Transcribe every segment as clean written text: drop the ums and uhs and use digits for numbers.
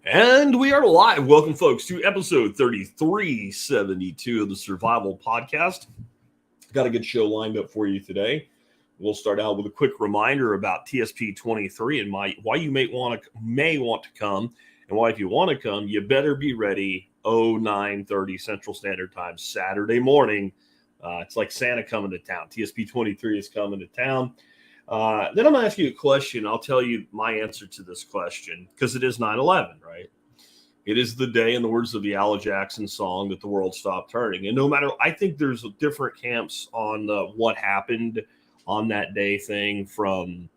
And we are live. Welcome, folks, to episode 3372 of the Survival Podcast. Got a good show lined up for you today. We'll start out with a quick reminder about TSP-23 and why you may want to come, and why, if you want to come, you better be ready 0930 Central Standard Time Saturday morning. It's like Santa coming to town. TSP-23 is coming to town. Then I'm going to ask you a question. I'll tell you my answer to this question because it is 9/11, right? It is the day, in the words of the Al Jackson song, that the world stopped turning. And no matter, I think there's different camps on what happened on that day thing, from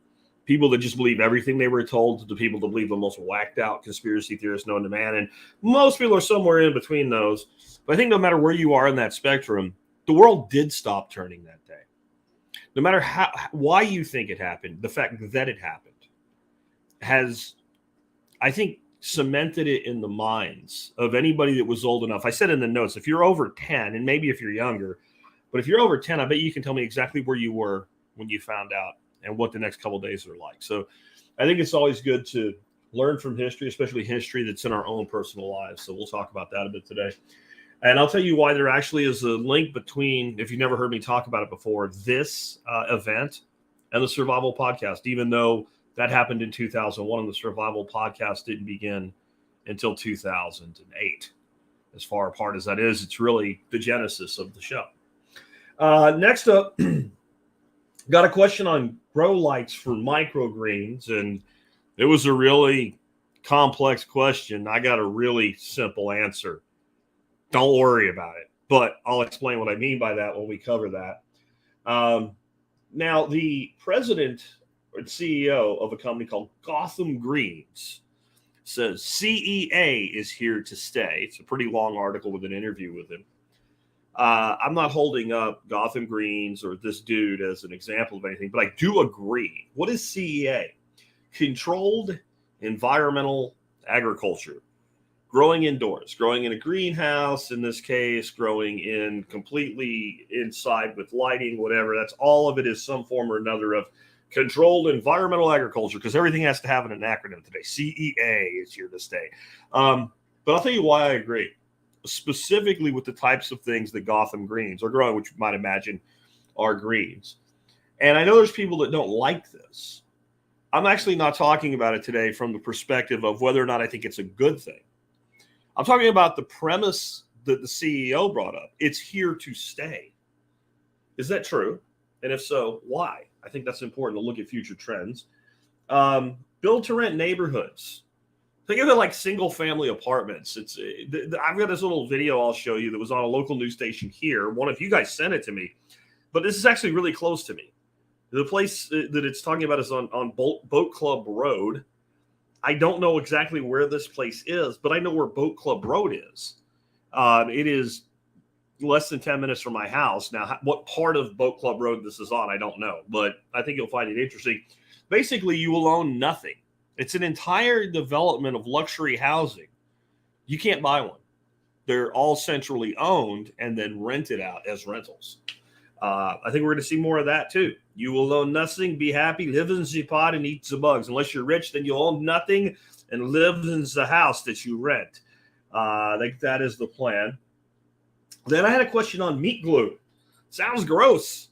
people that just believe everything they were told to the people that believe the most whacked out conspiracy theorists known to man. And most people are somewhere in between those. But I think no matter where you are in that spectrum, the world did stop turning that day. No matter why you think it happened, the fact that it happened has, I think, cemented it in the minds of anybody that was old enough. I said in the notes, if you're over 10, and maybe if you're younger, but if you're over 10, I bet you can tell me exactly where you were when you found out and what the next couple of days are like. So I think it's always good to learn from history, especially history that's in our own personal lives. So we'll talk about that a bit today. And I'll tell you why there actually is a link between, if you've never heard me talk about it before, this event and the Survival Podcast, even though that happened in 2001 and the Survival Podcast didn't begin until 2008. As far apart as that is, it's really the genesis of the show. Next up, got a question on grow lights for microgreens, and it was a really complex question. I got a really simple answer. Don't worry about it, but I'll explain what I mean by that when we cover that. Now, the president or CEO of a company called Gotham Greens says CEA is here to stay. It's a pretty long article with an interview with him. I'm not holding up Gotham Greens or this dude as an example of anything, but I do agree. What is CEA? Controlled environmental agriculture. Growing indoors, growing in a greenhouse, in this case, growing in completely inside with lighting, whatever. That's all of it is some form or another of controlled environmental agriculture, because everything has to have an acronym today. CEA is here to stay. But I'll tell you why I agree, specifically with the types of things that Gotham Greens are growing, which you might imagine are greens. And I know there's people that don't like this. I'm actually not talking about it today from the perspective of whether or not I think it's a good thing. I'm talking about the premise that the CEO brought up. It's here to stay. Is that true? And if so, why? I think that's important to look at future trends. Build to rent neighborhoods. Think of it like single family apartments. I've got this little video I'll show you that was on a local news station here. One of you guys sent it to me, but this is actually really close to me. The place that it's talking about is on Boat Club Road. I don't know exactly where this place is, but I know where Boat Club Road is. It is less than 10 minutes from my house. Now, what part of Boat Club Road this is on, I don't know, but I think you'll find it interesting. Basically, you will own nothing. It's an entire development of luxury housing. You can't buy one. They're all centrally owned and then rented out as rentals. I think we're going to see more of that too. You will own nothing, be happy, live in the pot, and eat the bugs. Unless you're rich, then you'll own nothing and live in the house that you rent. I think that is the plan. Then I had a question on meat glue. Sounds gross.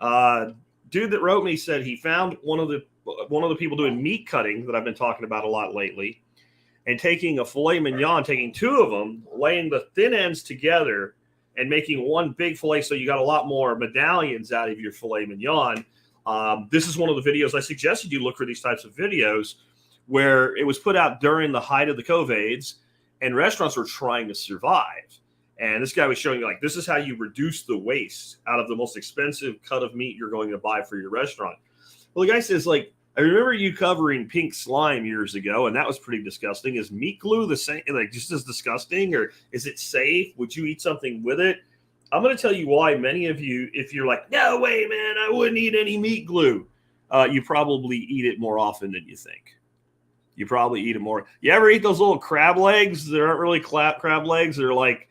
Dude that wrote me said he found one of the people doing meat cutting that I've been talking about a lot lately, and taking a filet mignon, taking two of them, laying the thin ends together, and making one big filet, so you got a lot more medallions out of your filet mignon. This is one of the videos I suggested you look for, these types of videos, where it was put out during the height of the COVIDs, and restaurants were trying to survive. And this guy was showing you, like, this is how you reduce the waste out of the most expensive cut of meat you're going to buy for your restaurant. Well, the guy says, like, I remember you covering pink slime years ago, and that was pretty disgusting. Is meat glue the same, like, just as disgusting, or is it safe? Would you eat something with it? I'm going to tell you why many of you, if you're like, no way, man, I wouldn't eat any meat glue, you probably eat it more often than you think. You probably eat it more. You ever eat those little crab legs? They aren't really crab legs. They're like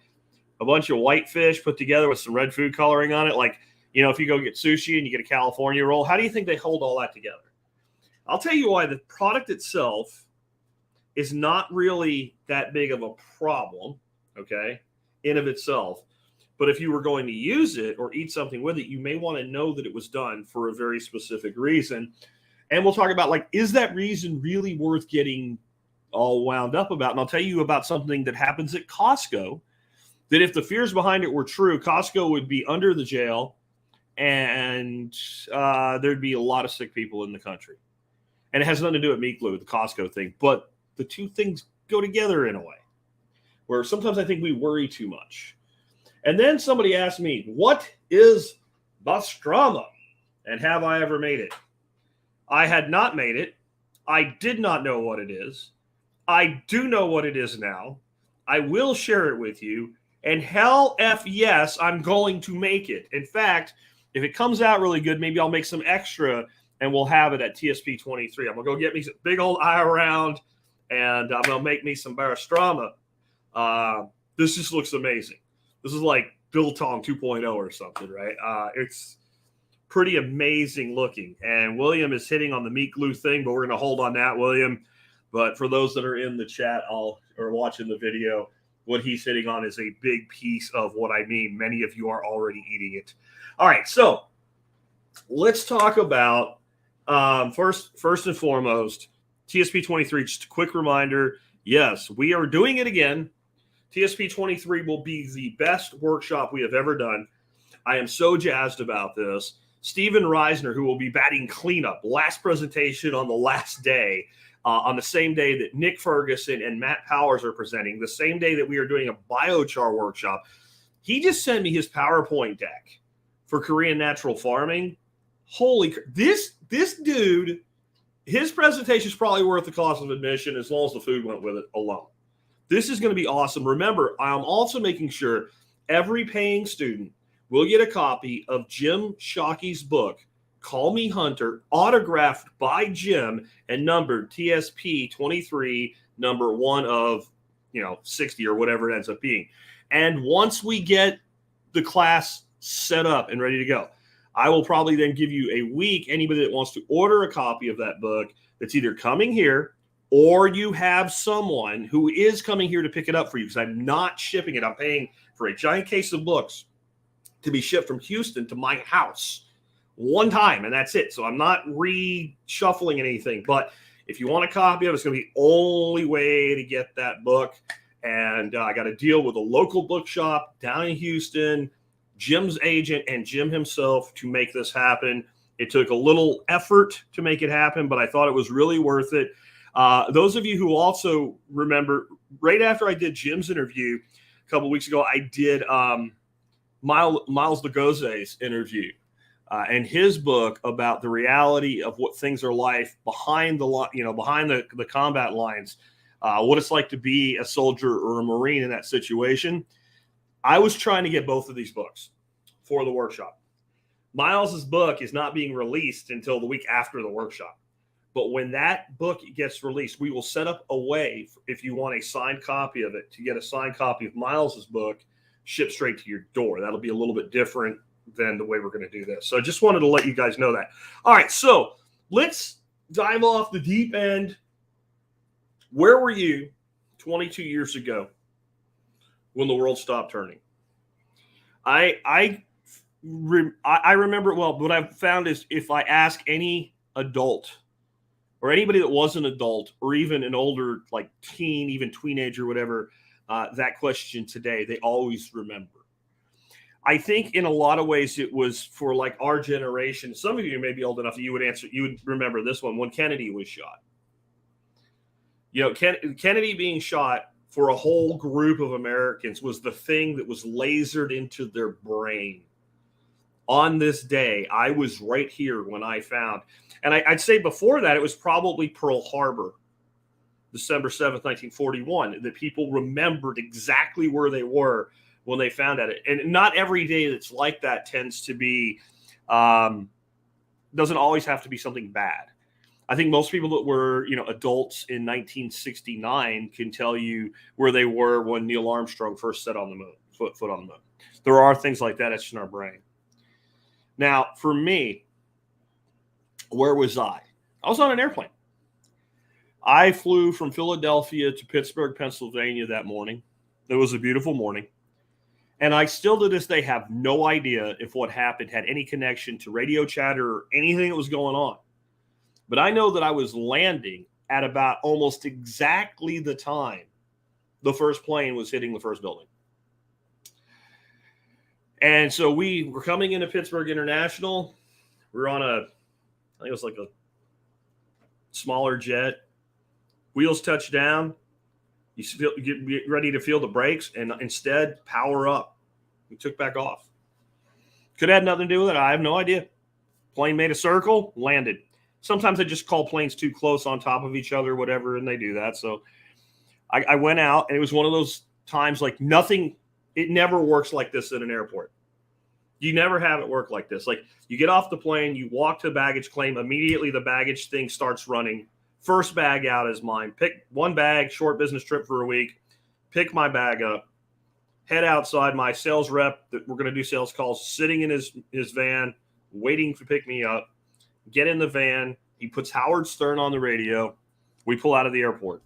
a bunch of white fish put together with some red food coloring on it. Like, you know, if you go get sushi and you get a California roll, how do you think they hold all that together? I'll tell you why. The product itself is not really that big of a problem, okay, in of itself. But if you were going to use it or eat something with it, you may want to know that it was done for a very specific reason. And we'll talk about, like, is that reason really worth getting all wound up about? And I'll tell you about something that happens at Costco, that if the fears behind it were true, Costco would be under the jail, and there'd be a lot of sick people in the country. And it has nothing to do with meat glue, the Costco thing. But the two things go together in a way, where sometimes I think we worry too much. And then somebody asked me, what is Basturma? And have I ever made it? I had not made it. I did not know what it is. I do know what it is now. I will share it with you. And hell F yes, I'm going to make it. In fact, if it comes out really good, maybe I'll make some extra and we'll have it at TSP-23. I'm going to go get me some big old eye around, and I'm going to make me some Basturma. This just looks amazing. This is like Biltong 2.0 or something, right? It's pretty amazing looking. And William is hitting on the meat glue thing, but we're going to hold on that, William. But for those that are in the chat or watching the video, what he's hitting on is a big piece of what I mean. Many of you are already eating it. All right, so let's talk about first and foremost, TSP-23. Just a quick reminder, yes, we are doing it again. TSP-23 will be the best workshop we have ever done. I am so jazzed about this. Steven Reisner, who will be batting cleanup, last presentation on the last day, on the same day that Nick Ferguson and Matt Powers are presenting, the same day that we are doing a biochar workshop. He just sent me his PowerPoint deck for Korean natural farming. Holy, this dude, his presentation is probably worth the cost of admission as long as the food went with it alone. This is going to be awesome. Remember, I'm also making sure every paying student will get a copy of Jim Shockey's book, Call Me Hunter, autographed by Jim and numbered TSP-23, number 1 of 60 or whatever it ends up being. And once we get the class set up and ready to go, I will probably then give you a week. Anybody that wants to order a copy of that book that's either coming here or you have someone who is coming here to pick it up for you, because I'm not shipping it. I'm paying for a giant case of books to be shipped from Houston to my house one time, and that's it. So I'm not reshuffling anything. But if you want a copy of it, it's going to be the only way to get that book. And I got a deal with a local bookshop down in Houston, Jim's agent and Jim himself, to make this happen. It took a little effort to make it happen, but I thought it was really worth it. Those of you who also remember, right after I did Jim's interview a couple weeks ago, I did Miles Lugose's interview and his book about the reality of what things are like behind the combat lines, what it's like to be a soldier or a Marine in that situation. I was trying to get both of these books for the workshop. Miles's book is not being released until the week after the workshop. But when that book gets released, we will set up a way, if you want a signed copy of it, to get a signed copy of Miles's book shipped straight to your door. That'll be a little bit different than the way we're going to do this. So I just wanted to let you guys know that. All right, so let's dive off the deep end. Where were you 22 years ago when the world stopped turning? I remember it well. What I've found is if I ask any adult or anybody that was an adult or even an older, like teen, even teenager, whatever, that question today, they always remember. I think in a lot of ways it was for like our generation. Some of you may be old enough that you would remember this one when Kennedy was shot. Kennedy being shot for a whole group of Americans was the thing that was lasered into their brain. On this day, I was right here when I found, and I'd say before that, it was probably Pearl Harbor, December 7th, 1941, that people remembered exactly where they were when they found out it. And not every day that's like that tends to be, doesn't always have to be something bad. I think most people that were, adults in 1969 can tell you where they were when Neil Armstrong first set on the moon, foot on the moon. There are things like that etched in our brain. Now, for me, where was I? I was on an airplane. I flew from Philadelphia to Pittsburgh, Pennsylvania that morning. It was a beautiful morning. And I still to this day have no idea if what happened had any connection to radio chatter or anything that was going on. But I know that I was landing at about almost exactly the time the first plane was hitting the first building. And so we were coming into Pittsburgh International. We were on I think it was like a smaller jet. Wheels touch down. You get ready to feel the brakes, and instead, power up. We took back off. Could have had nothing to do with it. I have no idea. Plane made a circle, landed. Sometimes they just call planes too close on top of each other, whatever, and they do that. So I went out, and it was one of those times like nothing. It never works like this in an airport. You never have it work like this. Like you get off the plane, you walk to baggage claim, immediately the baggage thing starts running. First bag out is mine. Pick one bag, short business trip for a week. Pick my bag up. Head outside. My sales rep that we're going to do sales calls sitting in his van, waiting to pick me up. Get in the van. He puts Howard Stern on the radio. We pull out of the airport.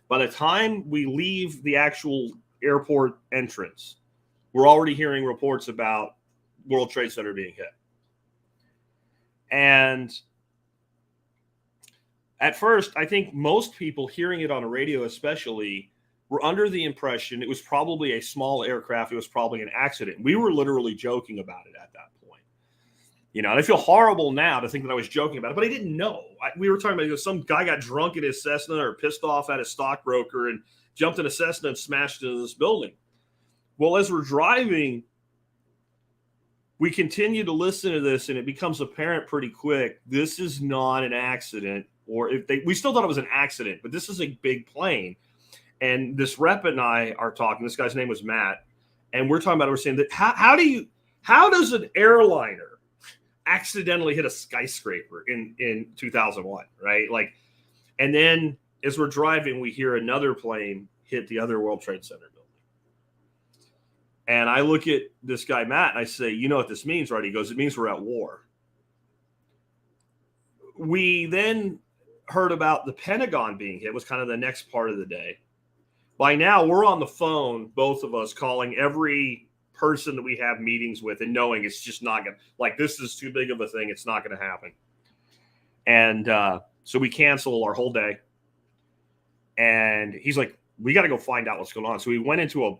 By the time we leave the actual airport entrance, we're already hearing reports about World Trade Center being hit. And at first, I think most people hearing it on a radio especially were under the impression it was probably a small aircraft. It was probably an accident. We were literally joking about it at that point. And I feel horrible now to think that I was joking about it, but I didn't know. We were talking about some guy got drunk at his Cessna or pissed off at his stockbroker and jumped in a Cessna and smashed into this building. Well, as we're driving, we continue to listen to this, and it becomes apparent pretty quick. This is not an accident, we still thought it was an accident, but this is a big plane. And this rep and I are talking. This guy's name was Matt, and we're talking about it. We're saying that how does an airliner accidentally hit a skyscraper in 2001, right? Like, and then as we're driving, we hear another plane hit the other World Trade Center building. And I look at this guy, Matt, and I say, you know what this means, right? He goes, it means we're at war. We then heard about the Pentagon being hit, was kind of the next part of the day. By now, we're on the phone, both of us, calling every person that we have meetings with and knowing it's just not going to, like, this is too big of a thing. It's not going to happen. And so we cancel our whole day. And he's like, we got to go find out what's going on. So we went into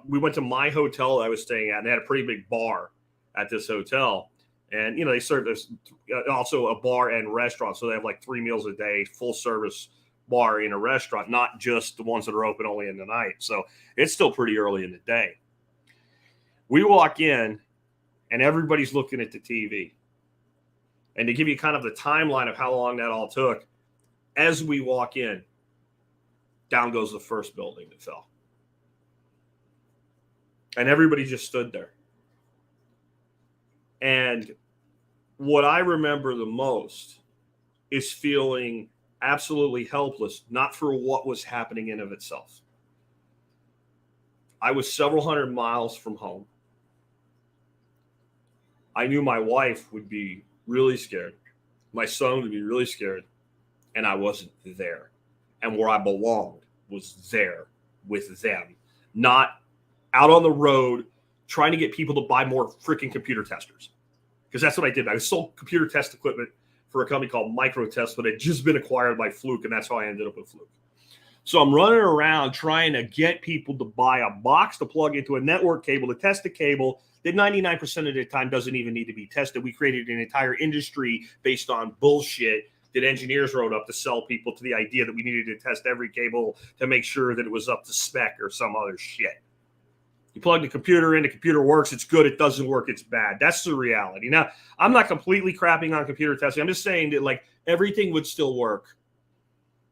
we went to my hotel that I was staying at, and they had a pretty big bar at this hotel. And, they serve this also a bar and restaurant. So they have like 3 meals a day, full service bar in a restaurant, not just the ones that are open only in the night. So it's still pretty early in the day. We walk in, and everybody's looking at the TV. And to give you kind of the timeline of how long that all took, as we walk in, down goes the first building that fell. And everybody just stood there. And what I remember the most is feeling absolutely helpless, not for what was happening in of itself. I was several hundred miles from home. I knew my wife would be really scared. My son would be really scared. And I wasn't there. And where I belonged was there with them, not out on the road trying to get people to buy more freaking computer testers. Because that's what I did. I sold computer test equipment for a company called Microtest, but it had just been acquired by Fluke, and that's how I ended up with Fluke. So I'm running around trying to get people to buy a box to plug into a network cable to test a cable that 99% of the time doesn't even need to be tested. We created an entire industry based on bullshit that engineers wrote up to sell people to the idea that we needed to test every cable to make sure that it was up to spec or some other shit. You plug the computer in, the computer works, it's good. It doesn't work, it's bad. That's the reality. Now, I'm not completely crapping on computer testing. I'm just saying that, like, everything would still work.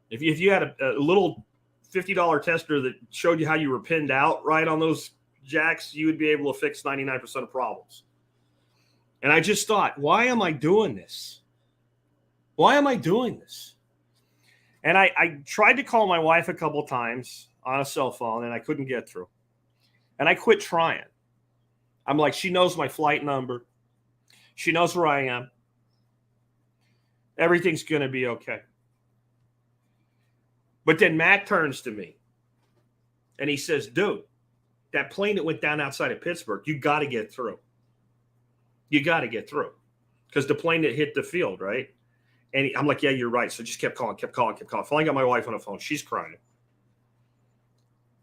If you had a little $50 tester that showed you how you were pinned out right on those jacks, you would be able to fix 99% of problems. And I just thought, why am I doing this? Why am I doing this? And I tried to call my wife a couple times on a cell phone, and I couldn't get through. And I quit trying. I'm like, she knows my flight number. She knows where I am. Everything's going to be okay. But then Matt turns to me and he says, dude, that plane that went down outside of Pittsburgh, you got to get through. You got to get through. Because the plane that hit the field, right? And I'm like, yeah, you're right. So just kept calling. Finally got my wife on the phone. She's crying.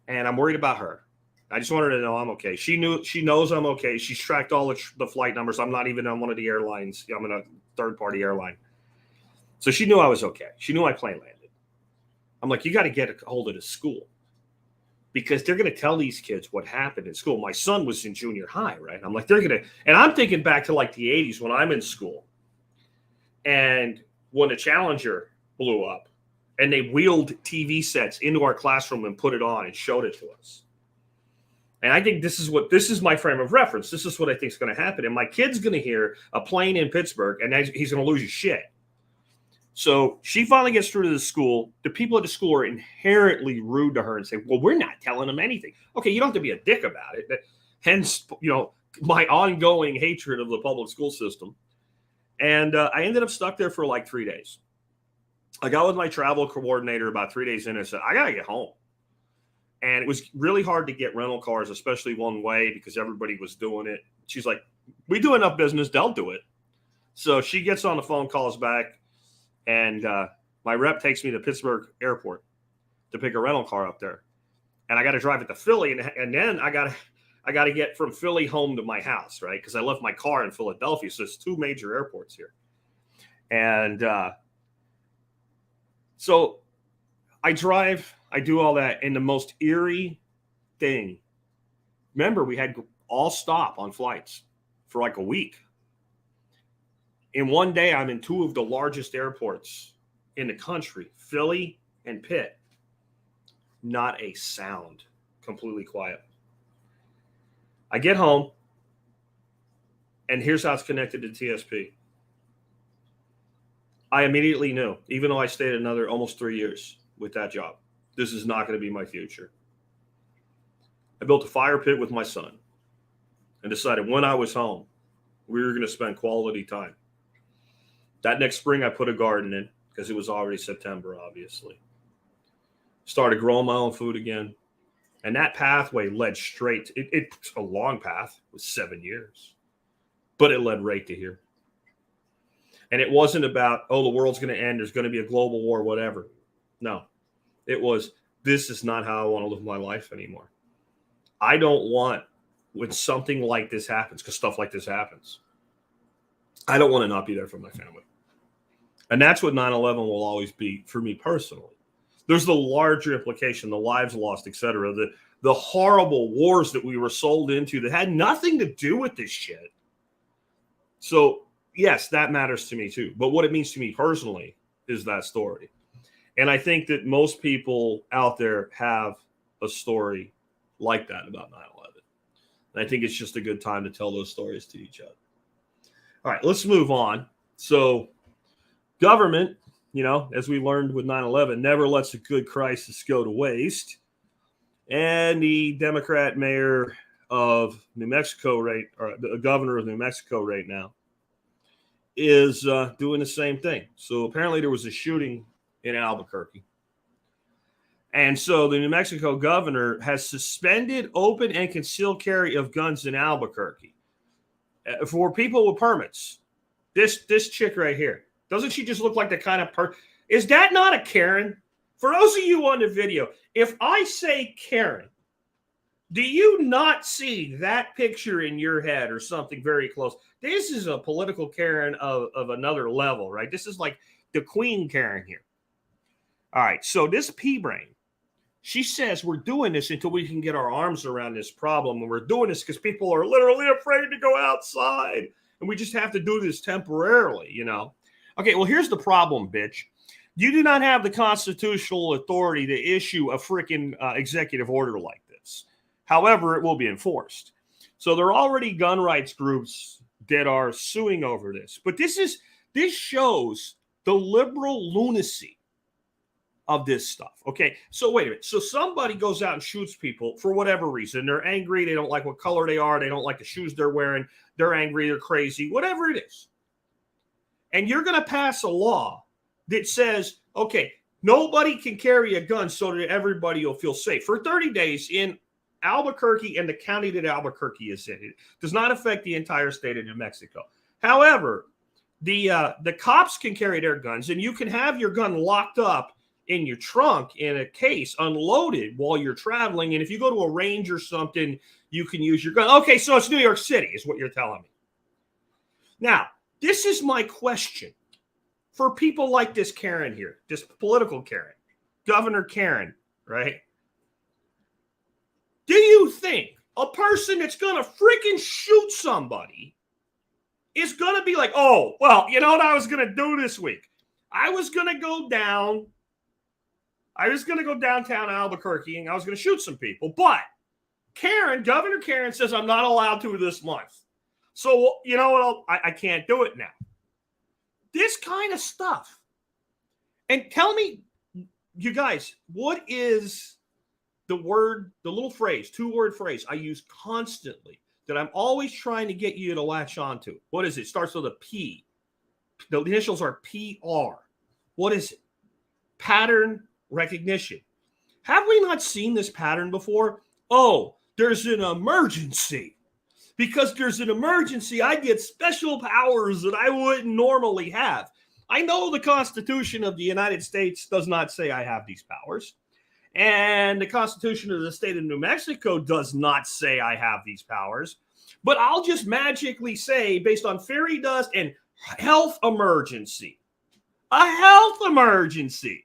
And I'm worried about her. I just wanted her to know I'm okay. She knows I'm okay. She's tracked all the flight numbers. I'm not even on one of the airlines. I'm in a third-party airline. So she knew I was okay. She knew my plane landed. I'm like, you got to get a hold of the school. Because they're going to tell these kids what happened in school. My son was in junior high, right? I'm like, they're going to, and I'm thinking back to like the 80s when I'm in school. And when the Challenger blew up and they wheeled TV sets into our classroom and put it on and showed it to us. And I think this is my frame of reference. This is what I think is going to happen. And my kid's going to hear a plane in Pittsburgh and he's going to lose his shit. So she finally gets through to the school. The people at the school are inherently rude to her and say, well, we're not telling them anything. Okay, you don't have to be a dick about it. Hence, my ongoing hatred of the public school system. And I ended up stuck there for like 3 days. I got with my travel coordinator about 3 days in and said, I got to get home. And it was really hard to get rental cars, especially one way, because everybody was doing it. She's like, we do enough business, they'll do it. So she gets on the phone, calls back. And my rep takes me to Pittsburgh Airport to pick a rental car up there, and I got to drive it to Philly, and then I got to get from Philly home to my house, right? Because I left my car in Philadelphia, so there's two major airports here, and so I drive, I do all that, and the most eerie thing. Remember, we had all stop on flights for like a week. In one day, I'm in two of the largest airports in the country, Philly and Pitt. Not a sound, completely quiet. I get home, and here's how it's connected to TSP. I immediately knew, even though I stayed another almost 3 years with that job, this is not going to be my future. I built a fire pit with my son and decided when I was home, we were going to spend quality time. That next spring, I put a garden in because it was already September, obviously. Started growing my own food again. And that pathway led straight. It's a long path. It was 7 years. But it led right to here. And it wasn't about, the world's going to end. There's going to be a global war, whatever. No. It was, this is not how I want to live my life anymore. I don't want, when something like this happens, because stuff like this happens, I don't want to not be there for my family. And that's what 9/11 will always be for me personally. There's the larger implication, the lives lost, et cetera, the horrible wars that we were sold into that had nothing to do with this shit. So, yes, that matters to me too. But what it means to me personally is that story. And I think that most people out there have a story like that about 9/11. And I think it's just a good time to tell those stories to each other. All right, let's move on. So government, as we learned with 9/11, never lets a good crisis go to waste. And the Democrat mayor of New Mexico, or the governor of New Mexico right now, is doing the same thing. So apparently there was a shooting in Albuquerque. And so the New Mexico governor has suspended open and concealed carry of guns in Albuquerque for people with permits. This chick right here, doesn't she just look like the kind of person? Is that not a Karen? For those of you on the video, if I say Karen, do you not see that picture in your head or something very close? This is a political Karen of another level, right? This is like the Queen Karen here. All right, so this P-Brain, she says we're doing this until we can get our arms around this problem. And we're doing this because people are literally afraid to go outside. And we just have to do this temporarily, Okay, well, here's the problem, bitch. You do not have the constitutional authority to issue a freaking executive order like this. However, it will be enforced. So there are already gun rights groups that are suing over this. But this shows the liberal lunacy of this stuff. Okay, so wait a minute. So somebody goes out and shoots people for whatever reason. They're angry. They don't like what color they are. They don't like the shoes they're wearing. They're angry. They're crazy. Whatever it is. And you're going to pass a law that says, okay, Nobody can carry a gun so that everybody will feel safe. For 30 days in Albuquerque and the county that Albuquerque is in, it does not affect the entire state of New Mexico. However, the cops can carry their guns, and you can have your gun locked up in your trunk in a case, unloaded while you're traveling. And if you go to a range or something, you can use your gun. Okay, so it's New York City is what you're telling me. Now, this is my question for people like this Karen here, this political Karen, Governor Karen, right? Do you think a person that's going to freaking shoot somebody is going to be like, oh, well, you know what I was going to do this week? I was going to go downtown Albuquerque and I was going to shoot some people. But Governor Karen says I'm not allowed to this month. So, you know what? I can't do it now. This kind of stuff. And tell me, you guys, what is the little phrase, 2-word phrase I use constantly that I'm always trying to get you to latch onto? What is it? It starts with a P. The initials are PR. What is it? Pattern recognition. Have we not seen this pattern before? Oh, there's an emergency. Because there's an emergency, I get special powers that I wouldn't normally have. I know the Constitution of the United States does not say I have these powers. And the Constitution of the state of New Mexico does not say I have these powers. But I'll just magically say, based on fairy dust and health emergency, a health emergency.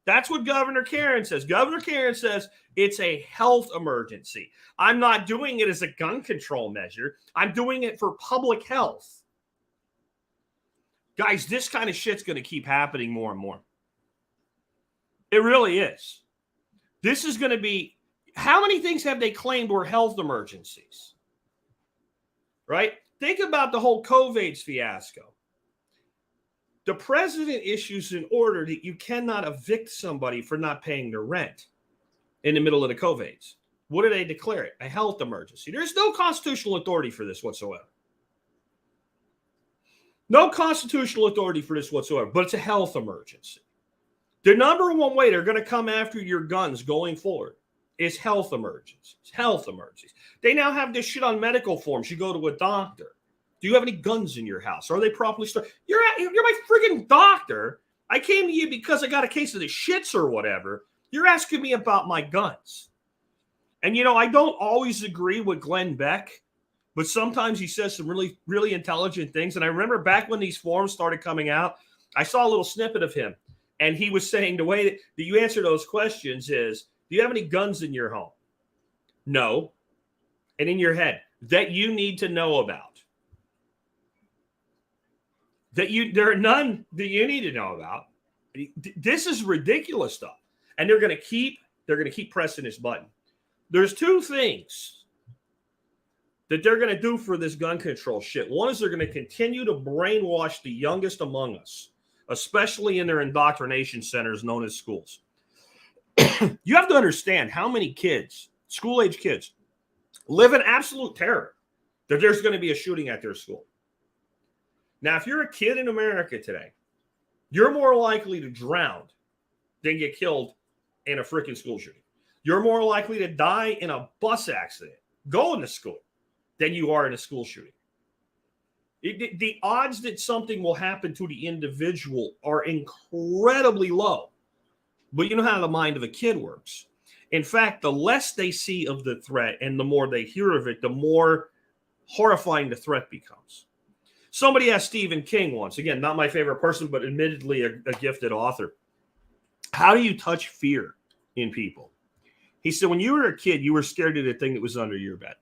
That's what Governor Karen says. Governor Karen says it's a health emergency. I'm not doing it as a gun control measure. I'm doing it for public health. Guys, this kind of shit's going to keep happening more and more. It really is. This is going to be, how many things have they claimed were health emergencies? Right? Think about the whole COVID fiasco. The president issues an order that you cannot evict somebody for not paying their rent in the middle of the COVIDs. What do they declare it? A health emergency. There's no constitutional authority for this whatsoever. No constitutional authority for this whatsoever, but it's a health emergency. The number one way they're going to come after your guns going forward is health emergencies. Health emergencies. They now have this shit on medical forms. You go to a doctor. Do you have any guns in your house? Are they properly stored? You're my friggin' doctor. I came to you because I got a case of the shits or whatever. You're asking me about my guns. And, you know, I don't always agree with Glenn Beck, but sometimes he says some really, really intelligent things. And I remember back when these forms started coming out, I saw a little snippet of him. And he was saying the way that you answer those questions is, do you have any guns in your home? No. And in your head, that you need to know about. There are none that you need to know about. This is ridiculous stuff. And they're going to keep pressing this button. There's two things that they're going to do for this gun control shit. One is they're going to continue to brainwash the youngest among us, especially in their indoctrination centers known as schools. You have to understand how many kids, school-age kids, live in absolute terror that there's going to be a shooting at their school. Now, if you're a kid in America today, you're more likely to drown than get killed in a freaking school shooting. You're more likely to die in a bus accident going to school than you are in a school shooting. The odds that something will happen to the individual are incredibly low. But you know how the mind of a kid works. In fact, the less they see of the threat and the more they hear of it, the more horrifying the threat becomes. Somebody asked Stephen King once, again, not my favorite person, but admittedly a gifted author, how do you touch fear in people? He said, when you were a kid, you were scared of the thing that was under your bed.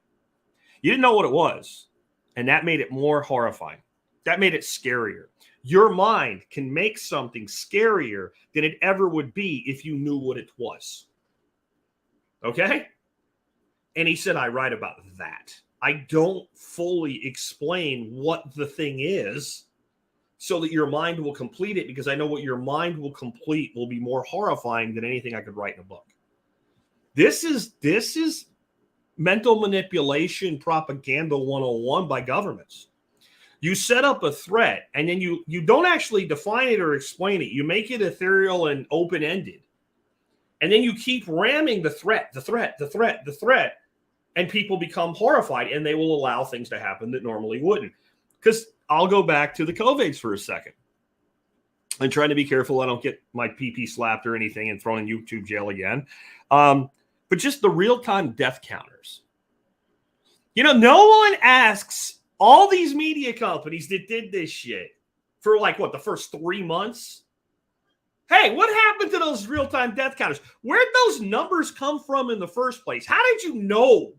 You didn't know what it was, and that made it more horrifying. That made it scarier. Your mind can make something scarier than it ever would be if you knew what it was. Okay? And he said, I write about that. I don't fully explain what the thing is so that your mind will complete it, because I know what your mind will complete will be more horrifying than anything I could write in a book. This is mental manipulation propaganda 101 by governments. You set up a threat, and then you don't actually define it or explain it. You make it ethereal and open-ended. And then you keep ramming the threat, and people become horrified, and they will allow things to happen that normally wouldn't. Because I'll go back to the COVIDs for a second. I'm trying to be careful I don't get my PP slapped or anything and thrown in YouTube jail again. But just the real-time death counters. No one asks all these media companies that did this shit for the first 3 months. Hey, what happened to those real-time death counters? Where'd those numbers come from in the first place? How did you know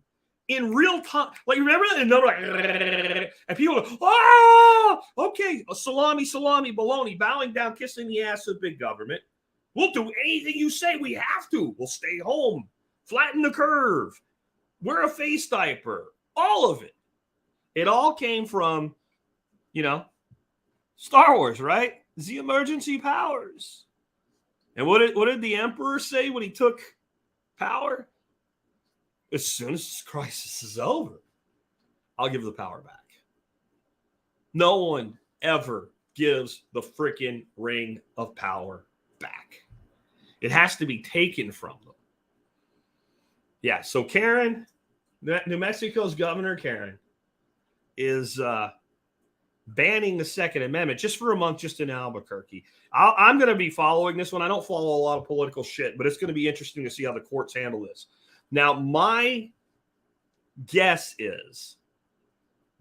in real time? Remember the number, and people go, oh, okay, salami, baloney, bowing down, kissing the ass of big government. We'll do anything you say. We have to. We'll stay home, flatten the curve, wear a face diaper, all of it. It all came from, Star Wars, right? The emergency powers. And what did the Emperor say when he took power? As soon as this crisis is over, I'll give the power back. No one ever gives the freaking ring of power back. It has to be taken from them. Yeah, so Karen, New Mexico's Governor Karen, is banning the Second Amendment just for a month, just in Albuquerque. I'm going to be following this one. I don't follow a lot of political shit, but it's going to be interesting to see how the courts handle this. Now, my guess is,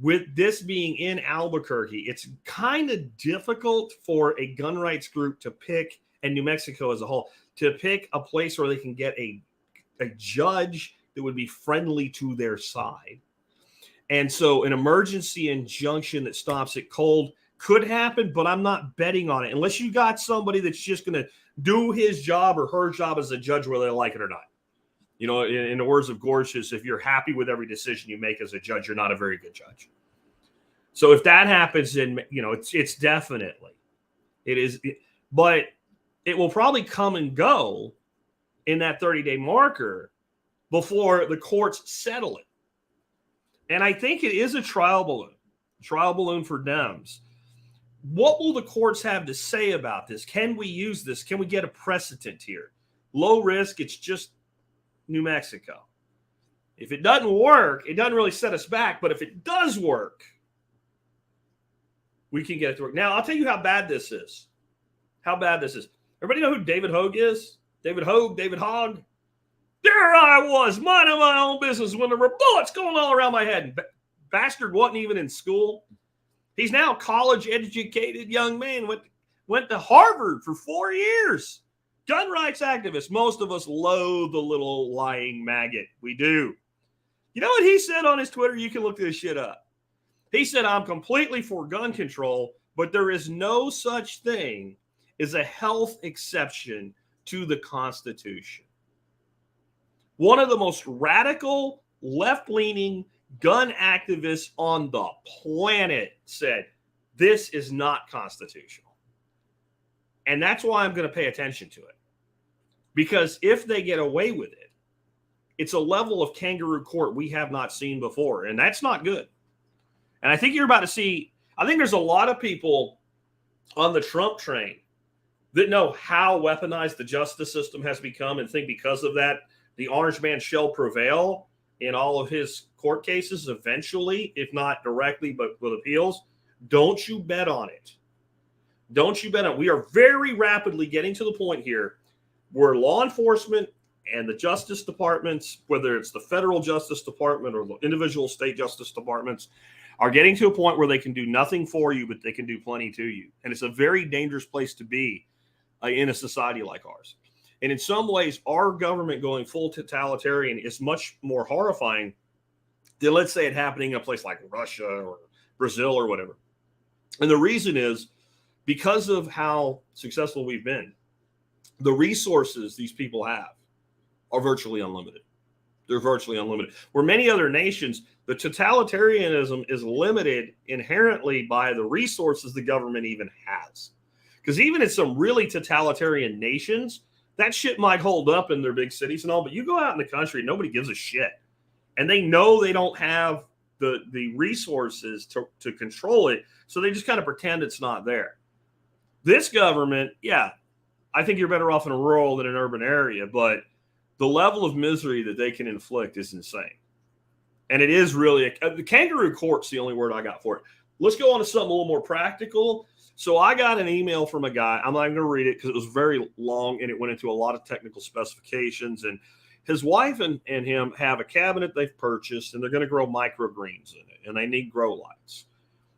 with this being in Albuquerque, it's kind of difficult for a gun rights group to pick, and New Mexico as a whole, to pick a place where they can get a judge that would be friendly to their side. And so an emergency injunction that stops it cold could happen, but I'm not betting on it unless you got somebody that's just going to do his job or her job as a judge, whether they like it or not. In the words of Gorsuch, if you're happy with every decision you make as a judge, you're not a very good judge. So if that happens, then, it's definitely, it is, but it will probably come and go in that 30-day marker before the courts settle it. And I think it is a trial balloon for Dems. What will the courts have to say about this? Can we use this? Can we get a precedent here? Low risk, it's just New Mexico. If it doesn't work, it doesn't really set us back. But if it does work, we can get it to work. Now, I'll tell you how bad this is. Everybody know who David Hogg is? David Hogg. There I was, minding my own business when there were bullets going all around my head. Bastard wasn't even in school. He's now a college-educated young man. Went to Harvard for 4 years. Gun rights activist. Most of us loathe the little lying maggot. We do. You know what he said on his Twitter? You can look this shit up. He said, I'm completely for gun control, but there is no such thing as a health exception to the Constitution. One of the most radical, left-leaning gun activists on the planet said, this is not constitutional. And that's why I'm going to pay attention to it. Because if they get away with it, it's a level of kangaroo court we have not seen before. And that's not good. And I think you're about to see, I think there's a lot of people on the Trump train that know how weaponized the justice system has become and think because of that, the orange man shall prevail in all of his court cases eventually, if not directly, but with appeals. Don't you bet on it. Don't you bet on it. We are very rapidly getting to the point here where law enforcement and the justice departments, whether it's the federal justice department or the individual state justice departments, are getting to a point where they can do nothing for you, but they can do plenty to you. And it's a very dangerous place to be in a society like ours. And in some ways, our government going full totalitarian is much more horrifying than, let's say, it happening in a place like Russia or Brazil or whatever. And the reason is because of how successful we've been. The resources these people have are virtually unlimited. They're virtually unlimited. Where many other nations, the totalitarianism is limited inherently by the resources the government even has. Because even in some really totalitarian nations, that shit might hold up in their big cities and all, but you go out in the country, nobody gives a shit. And they know they don't have the resources to control it. So they just kind of pretend it's not there. This government, yeah, I think you're better off in a rural than an urban area, but the level of misery that they can inflict is insane. And it is really the kangaroo court's the only word I got for it. Let's go on to something a little more practical. So I got an email from a guy. I'm not even going to read it because it was very long and it went into a lot of technical specifications. And his wife and him have a cabinet they've purchased, and they're going to grow microgreens in it, and they need grow lights.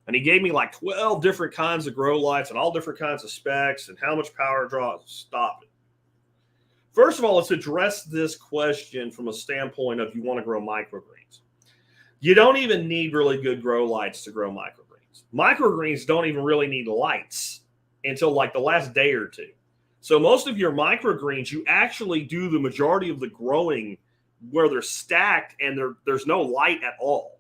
And he gave me like 12 different kinds of grow lights and all different kinds of specs and how much power draw. Stop it. First of all, let's address this question from a standpoint of you want to grow microgreens. You don't even need really good grow lights to grow microgreens. Microgreens don't even really need lights until like the last day or two. So most of your microgreens, you actually do the majority of the growing where they're stacked and there's no light at all.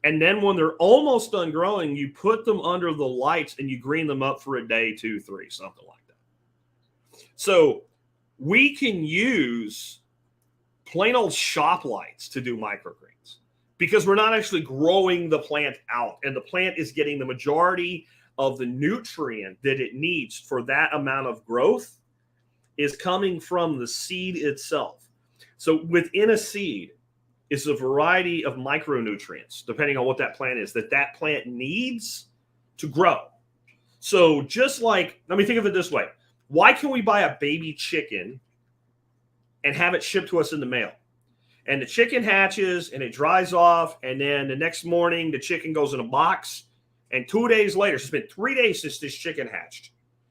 And then when they're almost done growing, you put them under the lights and you green them up for a day, 2, 3, something like that. So we can use plain old shop lights to do microgreens because we're not actually growing the plant out, and the plant is getting the majority of the nutrient that it needs for that amount of growth is coming from the seed itself. So within a seed is a variety of micronutrients, depending on what that plant is, that plant needs to grow. So just like, let me think of it this way. Why can we buy a baby chicken and have it shipped to us in the mail? And the chicken hatches and it dries off, and then the next morning the chicken goes in a box, and 2 days later, it's been 3 days since this chicken hatched.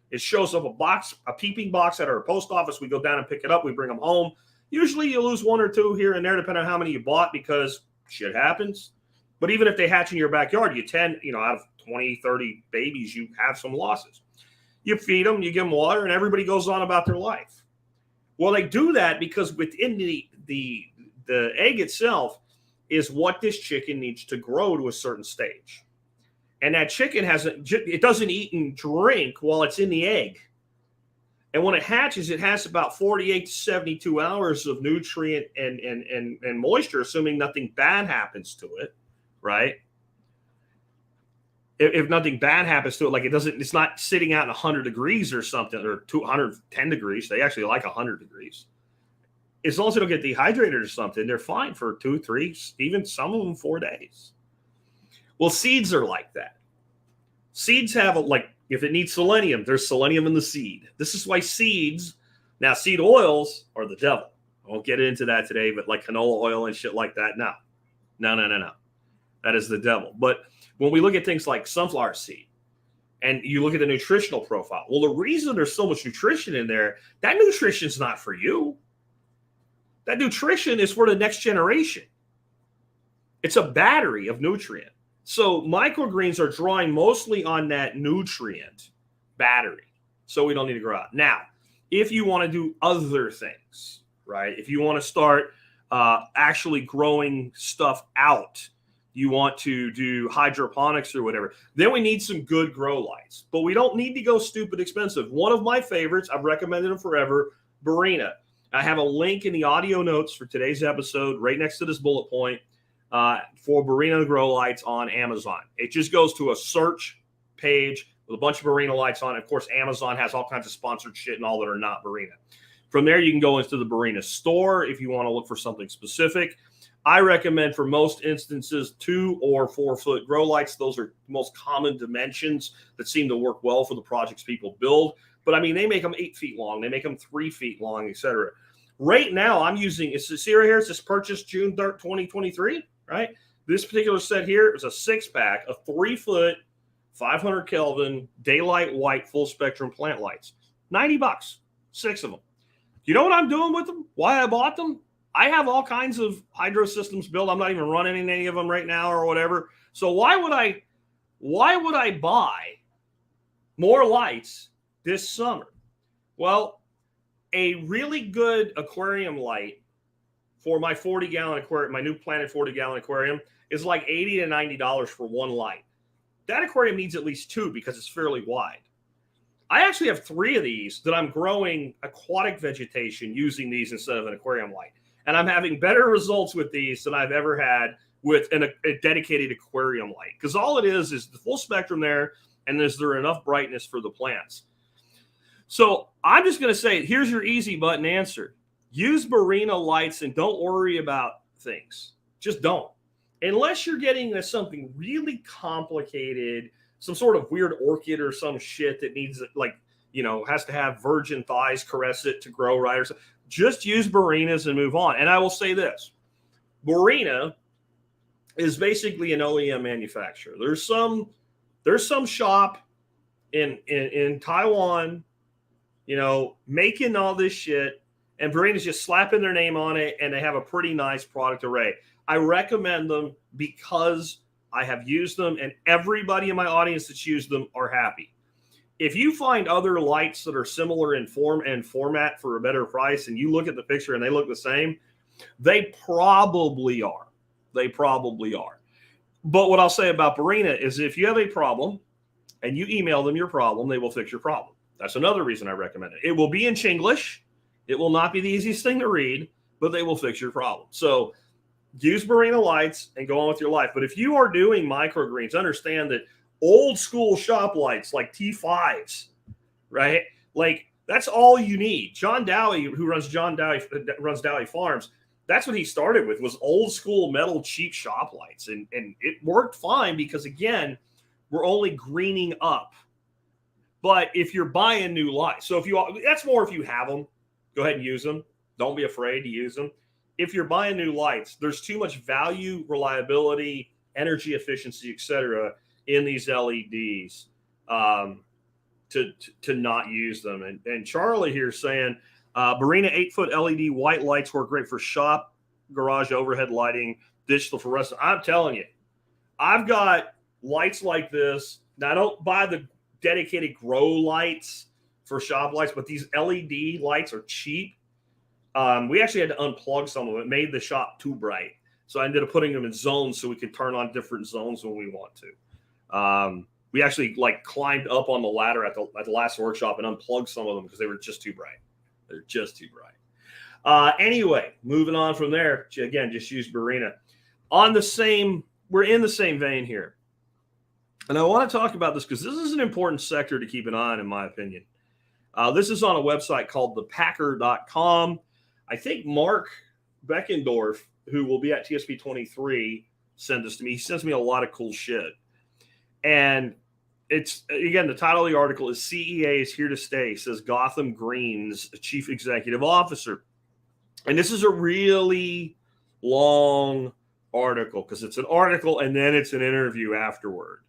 It shows up a peeping box at our post office. We go down and pick it up. We bring them home. Usually you lose 1 or 2 here and there, depending on how many you bought, because shit happens. But even if they hatch in your backyard, you tend, out of 20, 30 babies, you have some losses. You feed them, you give them water, and everybody goes on about their life. Well, they do that because within the egg itself is what this chicken needs to grow to a certain stage. And that chicken it doesn't eat and drink while it's in the egg. And when it hatches, it has about 48 to 72 hours of nutrient and moisture, assuming nothing bad happens to it, right? If nothing bad happens to it, like it's not sitting out in 100 degrees or something, or 210 degrees. They actually like 100 degrees. As long as they don't get dehydrated or something, they're fine for 2, 3, even some of them 4 days. Well, seeds are like that. Seeds have if it needs selenium, there's selenium in the seed. This is why seed oils are the devil. I won't get into that today, but like canola oil and shit like that, no. That is the devil. But when we look at things like sunflower seed, and you look at the nutritional profile, well, the reason there's so much nutrition in there, that nutrition is not for you. That nutrition is for the next generation. It's a battery of nutrient. So microgreens are drawing mostly on that nutrient battery. So we don't need to grow out. Now, if you want to do other things, right? If you want to start actually growing stuff out, you want to do hydroponics or whatever, then we need some good grow lights. But we don't need to go stupid expensive. One of my favorites, I've recommended them forever, Barina. I have a link in the audio notes for today's episode right next to this bullet point. For Barina grow lights on Amazon. It just goes to a search page with a bunch of Barina lights on it. Of course, Amazon has all kinds of sponsored shit and all that are not Barina. From there, you can go into the Barina store if you want to look for something specific. I recommend for most instances 2 or 4 foot grow lights. Those are the most common dimensions that seem to work well for the projects people build. But I mean, they make them 8 feet long. They make them 3 feet long, etc. Right now, I'm using, see right here, it says purchased June 3rd, 2023, right? This particular set here is a 6-pack of 3 foot, 500 Kelvin, daylight white, full spectrum plant lights. $90, 6 of them. You know what I'm doing with them? Why I bought them? I have all kinds of hydro systems built. I'm not even running any of them right now or whatever. So why would I buy more lights this summer? Well, a really good aquarium light for my 40-gallon aquarium, my new Planet 40-gallon aquarium, is like $80 to $90 for one light. That aquarium needs at least 2 because it's fairly wide. I actually have 3 of these that I'm growing aquatic vegetation using these instead of an aquarium light. And I'm having better results with these than I've ever had with a dedicated aquarium light, because all it is the full spectrum there, and is there enough brightness for the plants? So I'm just going to say, here's your easy button answer. Use Barina lights and don't worry about things. Just don't. Unless you're getting into something really complicated, some sort of weird orchid or some shit that needs, like, has to have virgin thighs caress it to grow right or something. Just use Barinas and move on. And I will say this. Barina is basically an OEM manufacturer. There's some shop in Taiwan, making all this shit, and Barina's just slapping their name on it, and they have a pretty nice product array. I recommend them because I have used them, and everybody in my audience that's used them are happy. If you find other lights that are similar in form and format for a better price, and you look at the picture and they look the same, they probably are. They probably are. But what I'll say about Barina is if you have a problem and you email them your problem, they will fix your problem. That's another reason I recommend it. It will be in Chinglish. It will not be the easiest thing to read, but they will fix your problem. So use Barina lights and go on with your life. But if you are doing microgreens, understand that old school shop lights like T5s, right? Like, that's all you need. John Dowie, who runs Dowie Farms, that's what he started with, was old school metal cheap shop lights. And it worked fine because, again, we're only greening up. But if you're buying new lights, so that's more if you have them, go ahead and use them. Don't be afraid to use them. If you're buying new lights, there's too much value, reliability, energy efficiency, etc., in these LEDs to not use them. And Charlie here saying Barina 8-foot LED white lights work great for shop, garage overhead lighting, digital fluorescent. I'm telling you, I've got lights like this. Now, I don't buy the dedicated grow lights for shop lights, but these LED lights are cheap. We actually had to unplug some of it. It made the shop too bright. So I ended up putting them in zones so we could turn on different zones when we want to. We actually climbed up on the ladder at the last workshop and unplugged some of them because they were just too bright. They're just too bright. Anyway, moving on from there, again, just use Barina. We're in the same vein here. And I want to talk about this because this is an important sector to keep an eye on, in my opinion. This is on a website called thepacker.com. I think Mark Beckendorf, who will be at TSP 23, sent this to me. He sends me a lot of cool shit. And it's, again, the title of the article is CEA is here to stay, says Gotham Green's chief executive officer. And this is a really long article because it's an article and then it's an interview afterward.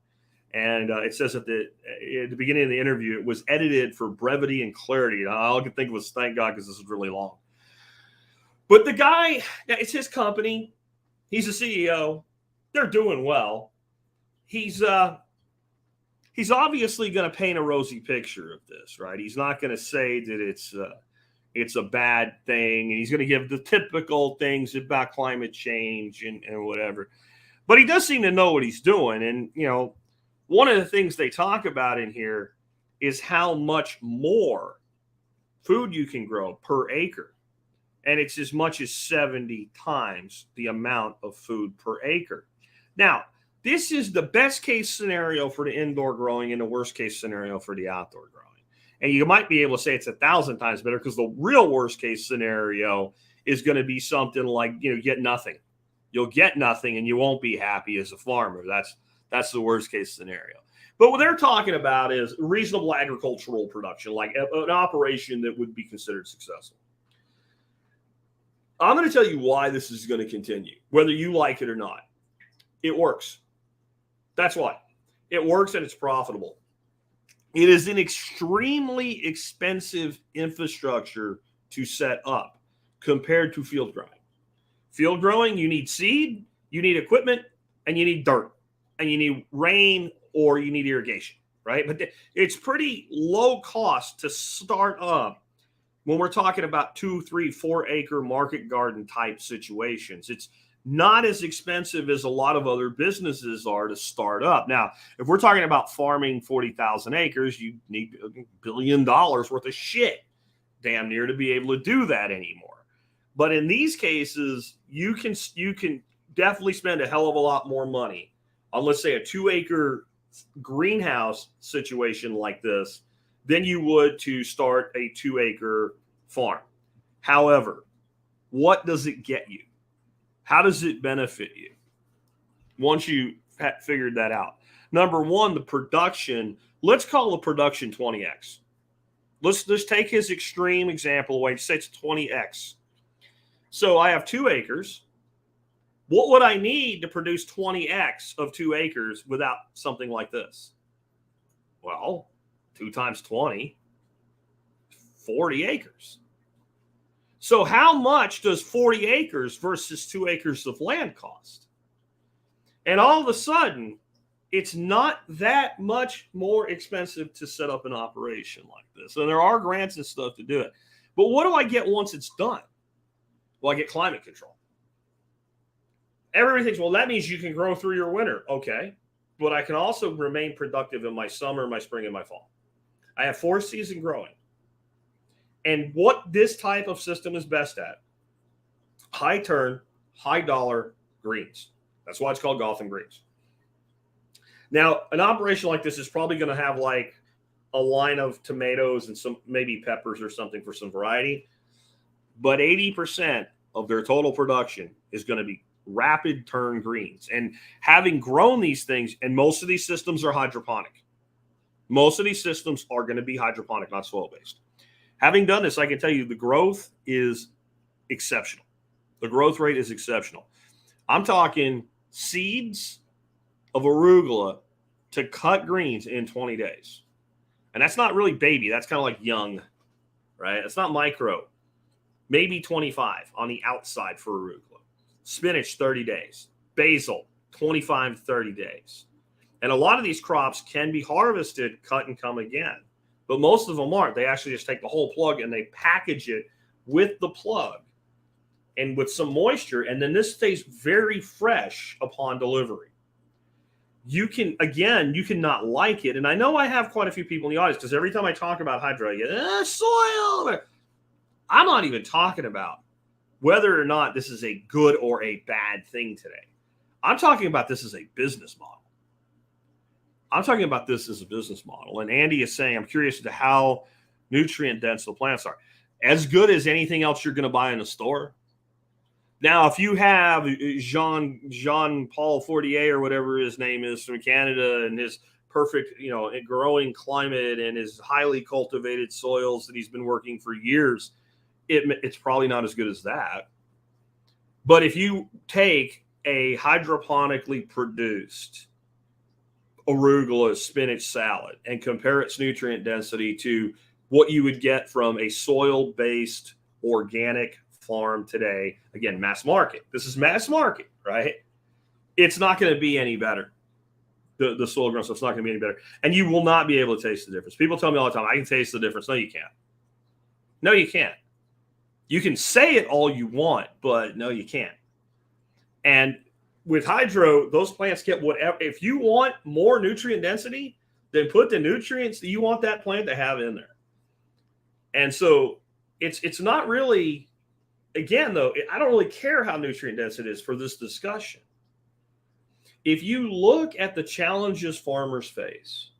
And it says at the beginning of the interview, it was edited for brevity and clarity. And all I could think was, thank God, because this is really long. But the guy, it's his company. He's a CEO. They're doing well. He's obviously going to paint a rosy picture of this, right? He's not going to say that it's a bad thing. And he's going to give the typical things about climate change and whatever. But he does seem to know what he's doing. And, one of the things they talk about in here is how much more food you can grow per acre. And it's as much as 70 times the amount of food per acre. Now, this is the best case scenario for the indoor growing and the worst case scenario for the outdoor growing. And you might be able to say it's 1,000 times better because the real worst case scenario is going to be something like, get nothing. You'll get nothing and you won't be happy as a farmer. That's the worst case scenario. But what they're talking about is reasonable agricultural production, like an operation that would be considered successful. I'm going to tell you why this is going to continue, whether you like it or not. It works. That's why. It works and it's profitable. It is an extremely expensive infrastructure to set up compared to field growing. Field growing, you need seed, you need equipment, and you need dirt. And you need rain or you need irrigation, right? But it's pretty low cost to start up when we're talking about 2, 3, 4 acre market garden type situations. It's not as expensive as a lot of other businesses are to start up. Now, if we're talking about farming 40,000 acres, you need $1 billion worth of shit damn near to be able to do that anymore. But in these cases, you can definitely spend a hell of a lot more money on, let's say, a 2-acre greenhouse situation like this than you would to start a 2-acre farm. However, what does it get you? How does it benefit you once you figured that out? Number one, the production. Let's call the production 20x. Let's just take his extreme example away. Say it's 20x. So I have 2 acres. What would I need to produce 20x of 2 acres without something like this? Well, 2 times 20, 40 acres. So how much does 40 acres versus 2 acres of land cost? And all of a sudden, it's not that much more expensive to set up an operation like this. And there are grants and stuff to do it. But what do I get once it's done? Well, I get climate control. Everybody thinks, well, that means you can grow through your winter. Okay. But I can also remain productive in my summer, my spring, and my fall. I have 4-season growing. And what this type of system is best at, high turn, high dollar greens. That's why it's called Gotham Greens. Now, an operation like this is probably going to have like a line of tomatoes and some maybe peppers or something for some variety. But 80% of their total production is going to be rapid turn greens. And having grown these things, and most of these systems are hydroponic. Most of these systems are going to be hydroponic, not soil-based. Having done this, I can tell you the growth is exceptional. The growth rate is exceptional. I'm talking seeds of arugula to cut greens in 20 days. And that's not really baby. That's kind of like young, right? It's not micro. Maybe 25 on the outside for arugula. Spinach, 30 days. Basil, 25 to 30 days. And a lot of these crops can be harvested, cut, and come again. But most of them aren't. They actually just take the whole plug and they package it with the plug and with some moisture. And then this stays very fresh upon delivery. You can not like it. And I know I have quite a few people in the audience because every time I talk about hydro, you get, soil. I'm not even talking about whether or not this is a good or a bad thing today. I'm talking about this as a business model. I'm talking about this as a business model. And Andy is saying, I'm curious as to how nutrient dense the plants are. As good as anything else you're going to buy in a store. Now, if you have Jean-Paul Fortier or whatever his name is from Canada and his perfect, growing climate and his highly cultivated soils that he's been working for years, it's probably not as good as that. But if you take a hydroponically produced arugula spinach salad and compare its nutrient density to what you would get from a soil-based organic farm today, again, mass market. This is mass market, right? It's not going to be any better. The soil grown stuff's not going to be any better. And you will not be able to taste the difference. People tell me all the time, I can taste the difference. No, you can't. No, you can't. You can say it all you want, but no, you can't. And with hydro, those plants get whatever. If you want more nutrient density, then put the nutrients that you want that plant to have in there. And so it's not really, again, though, I don't really care how nutrient dense it is for this discussion. If you look at the challenges farmers face,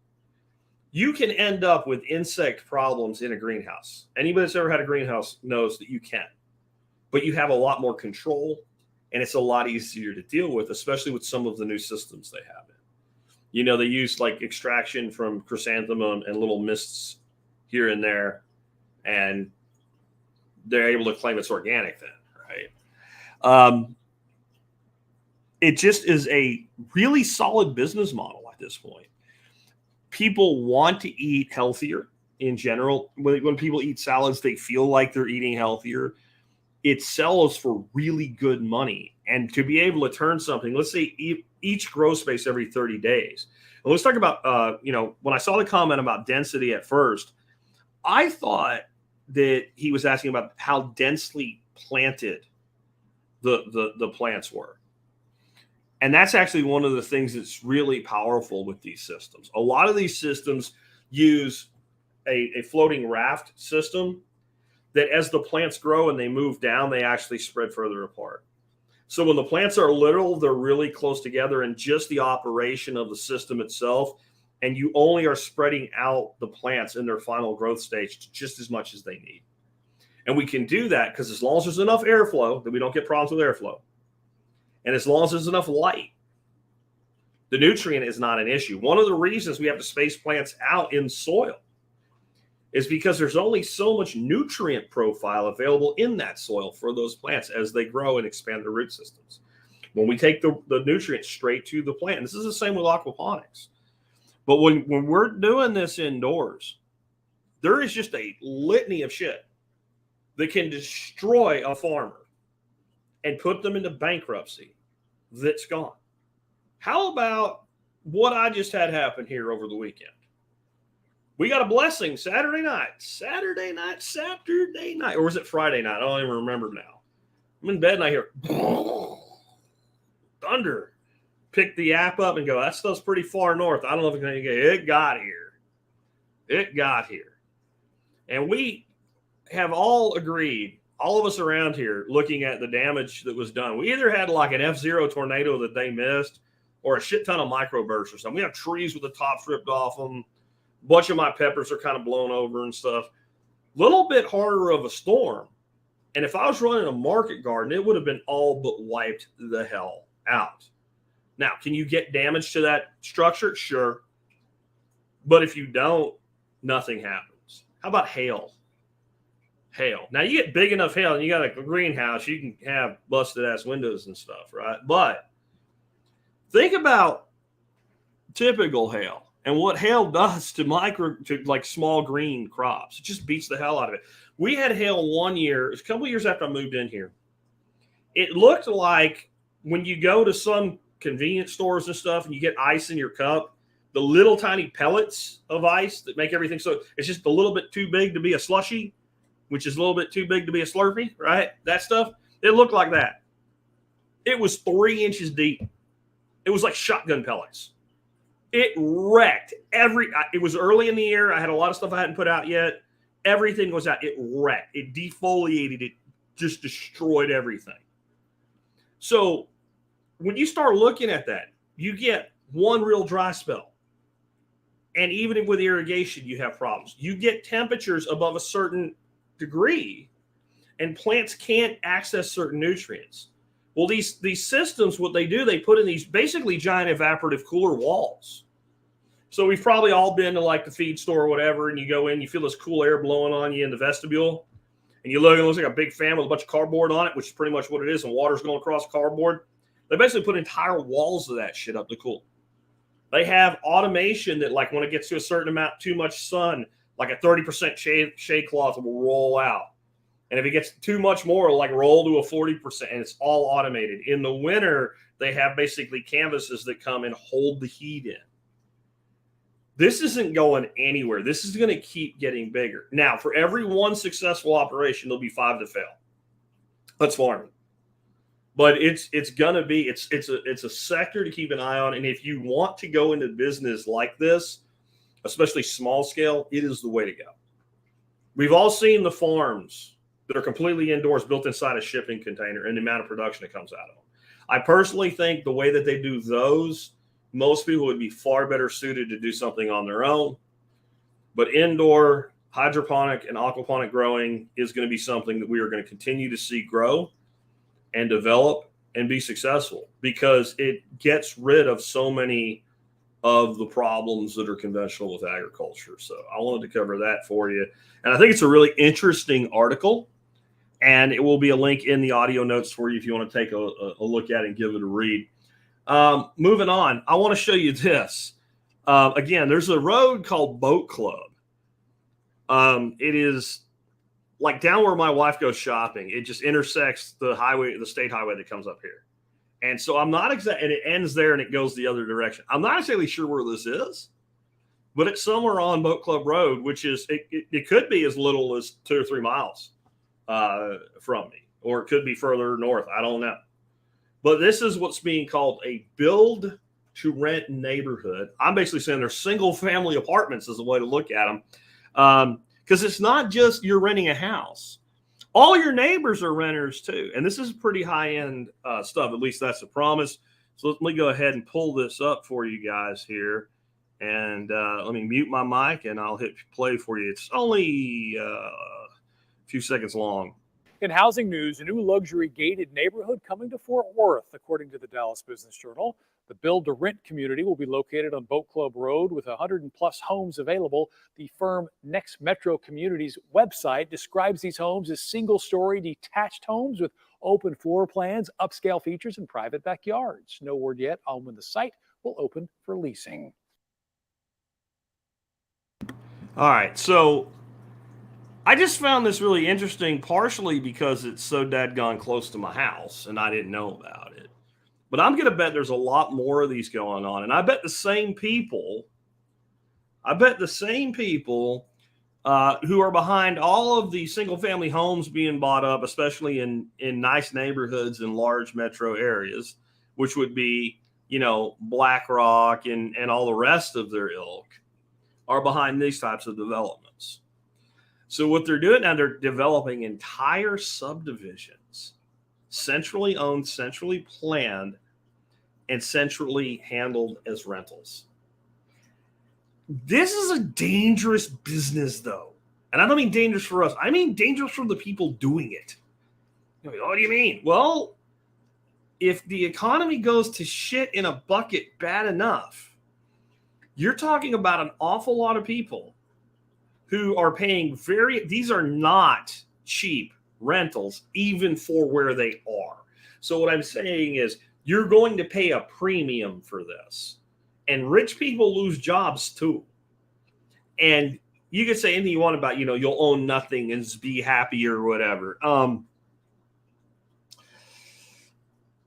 you can end up with insect problems in a greenhouse. Anybody that's ever had a greenhouse knows that you can. But you have a lot more control, and it's a lot easier to deal with, especially with some of the new systems they have in. They use like extraction from chrysanthemum and little mists here and there, and they're able to claim it's organic then, right? It just is a really solid business model at this point. People want to eat healthier in general. When people eat salads, they feel like they're eating healthier. It sells for really good money. And to be able to turn something, let's say each grow space every 30 days. And let's talk about, when I saw the comment about density at first, I thought that he was asking about how densely planted the plants were. And that's actually one of the things that's really powerful with these systems. A lot of these systems use a floating raft system that as the plants grow and they move down, they actually spread further apart. So when the plants are little, they're really close together, and just the operation of the system itself, and you only are spreading out the plants in their final growth stage just as much as they need. And we can do that because as long as there's enough airflow, that we don't get problems with airflow, and as long as there's enough light, the nutrient is not an issue. One of the reasons we have to space plants out in soil is because there's only so much nutrient profile available in that soil for those plants as they grow and expand their root systems. When we take the nutrients straight to the plant, and this is the same with aquaponics. But when we're doing this indoors, there is just a litany of shit that can destroy a farmer and put them into bankruptcy that's gone. How about what I just had happen here over the weekend? We got a blessing Saturday night, or was it Friday night? I don't even remember now. I'm in bed and I hear thunder. Pick the app up and go, that stuff's pretty far north. I don't know if it's going to get it. Got here. It got here. And we have all agreed, all of us around here, looking at the damage that was done. We either had like an F-0 tornado that they missed or a shit ton of microbursts or something. We have trees with the tops ripped off them. A bunch of my peppers are kind of blown over and stuff. Little bit harder of a storm. And if I was running a market garden, it would have been all but wiped the hell out. Now, can you get damage to that structure? Sure. But if you don't, nothing happens. How about hail? Hail. Now, you get big enough hail and you got a greenhouse, you can have busted ass windows and stuff, right? But think about typical hail and what hail does to like small green crops. It just beats the hell out of it. We had hail one year, it was a couple of years after I moved in here. It looked like when you go to some convenience stores and stuff and you get ice in your cup, the little tiny pellets of ice that make everything so it's just a little bit too big to be a slushie, which is a little bit too big to be a Slurpee, right? That stuff, it looked like that. It was 3 inches deep. It was like shotgun pellets. It wrecked it was early in the year. I had a lot of stuff I hadn't put out yet. Everything was out. It wrecked. It defoliated. It just destroyed everything. So when you start looking at that, you get one real dry spell. And even with irrigation, you have problems. You get temperatures above a certain degree, and plants can't access certain nutrients. Well, these systems, what they do, they put in these basically giant evaporative cooler walls. So we've probably all been to like the feed store or whatever, and you go in, you feel this cool air blowing on you in the vestibule, and you look, it looks like a big fan with a bunch of cardboard on it, which is pretty much what it is, and water's going across cardboard. They basically put entire walls of that shit up to cool. They have automation that, like, when it gets to a certain amount, too much sun, like a 30% shade cloth will roll out. And if it gets too much more, it'll like roll to a 40%, and it's all automated. In the winter, they have basically canvases that come and hold the heat in. This isn't going anywhere. This is going to keep getting bigger. Now, for every one successful operation, there'll be 5 that fail. That's farming. But it's going to be, it's a sector to keep an eye on. And if you want to go into business like this, especially small scale, it is the way to go. We've all seen the farms that are completely indoors, built inside a shipping container, and the amount of production that comes out of them. I personally think the way that they do those, most people would be far better suited to do something on their own. But indoor hydroponic and aquaponic growing is going to be something that we are going to continue to see grow and develop and be successful, because it gets rid of so many of the problems that are conventional with agriculture. So I wanted to cover that for you. And I think it's a really interesting article, and it will be a link in the audio notes for you if you want to take a look at it and give it a read. Moving on, I want to show you this. Again, there's a road called Boat Club. It is like down where my wife goes shopping. It just intersects the highway, the state highway that comes up here. And so I'm not exactly, and it ends there and it goes the other direction. I'm not exactly sure where this is, but it's somewhere on Boat Club Road, which is, it could be as little as 2 or 3 miles from me, or it could be further north. I don't know. But this is what's being called a build to rent neighborhood. I'm basically saying they're single family apartments is the way to look at them. Because it's not just you're renting a house. All your neighbors are renters too. And this is pretty high-end stuff. At least that's the promise. So let me go ahead and pull this up for you guys here. And let me mute my mic and I'll hit play for you. It's only a few seconds long. In housing news, a new luxury gated neighborhood coming to Fort Worth, according to the Dallas Business Journal. The build-to-rent community will be located on Boat Club Road with 100+ homes available. The firm Next Metro Communities website describes these homes as single-story detached homes with open floor plans, upscale features, and private backyards. No word yet on when the site will open for leasing. All right, so I just found this really interesting, partially because it's so dadgone close to my house and I didn't know about it. But I'm going to bet there's a lot more of these going on. And I bet the same people who are behind all of the single family homes being bought up, especially in nice neighborhoods in large metro areas, which would be, BlackRock and all the rest of their ilk, are behind these types of developments. So what they're doing now, they're developing entire subdivisions, centrally owned, centrally planned, and centrally handled as rentals. This is a dangerous business, though. And I don't mean dangerous for us. I mean dangerous for the people doing it. What do you mean? Well, if the economy goes to shit in a bucket bad enough, you're talking about an awful lot of people who are paying these are not cheap rentals, even for where they are. So what I'm saying is you're going to pay a premium for this. And rich people lose jobs too. And you can say anything you want about, you'll own nothing and be happy or whatever.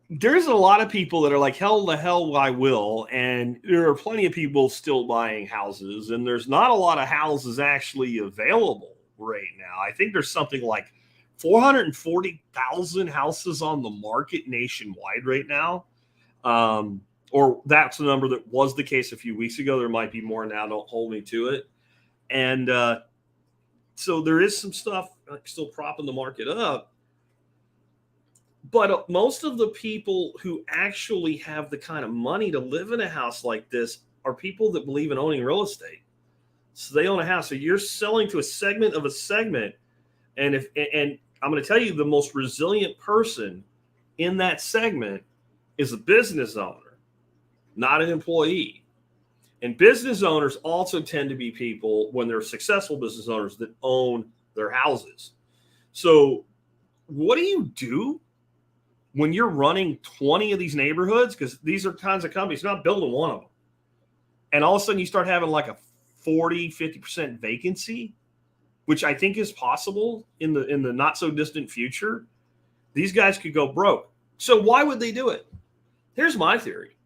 There's a lot of people that are like, hell the hell I will. And there are plenty of people still buying houses. And there's not a lot of houses actually available right now. I think there's something like 440,000 houses on the market nationwide right now. Or that's the number that was the case a few weeks ago. There might be more now. Don't hold me to it. And so there is some stuff still propping the market up. But most of the people who actually have the kind of money to live in a house like this are people that believe in owning real estate. So they own a house. So you're selling to a segment of a segment. And I'm going to tell you, the most resilient person in that segment is a business owner, not an employee. And business owners also tend to be people, when they're successful business owners, that own their houses. So what do you do when you're running 20 of these neighborhoods? Because these are kinds of companies, you're not building one of them. And all of a sudden you start having like a 40, 50% vacancy, which I think is possible in the not so distant future. These guys could go broke. So why would they do it? Here's my theory.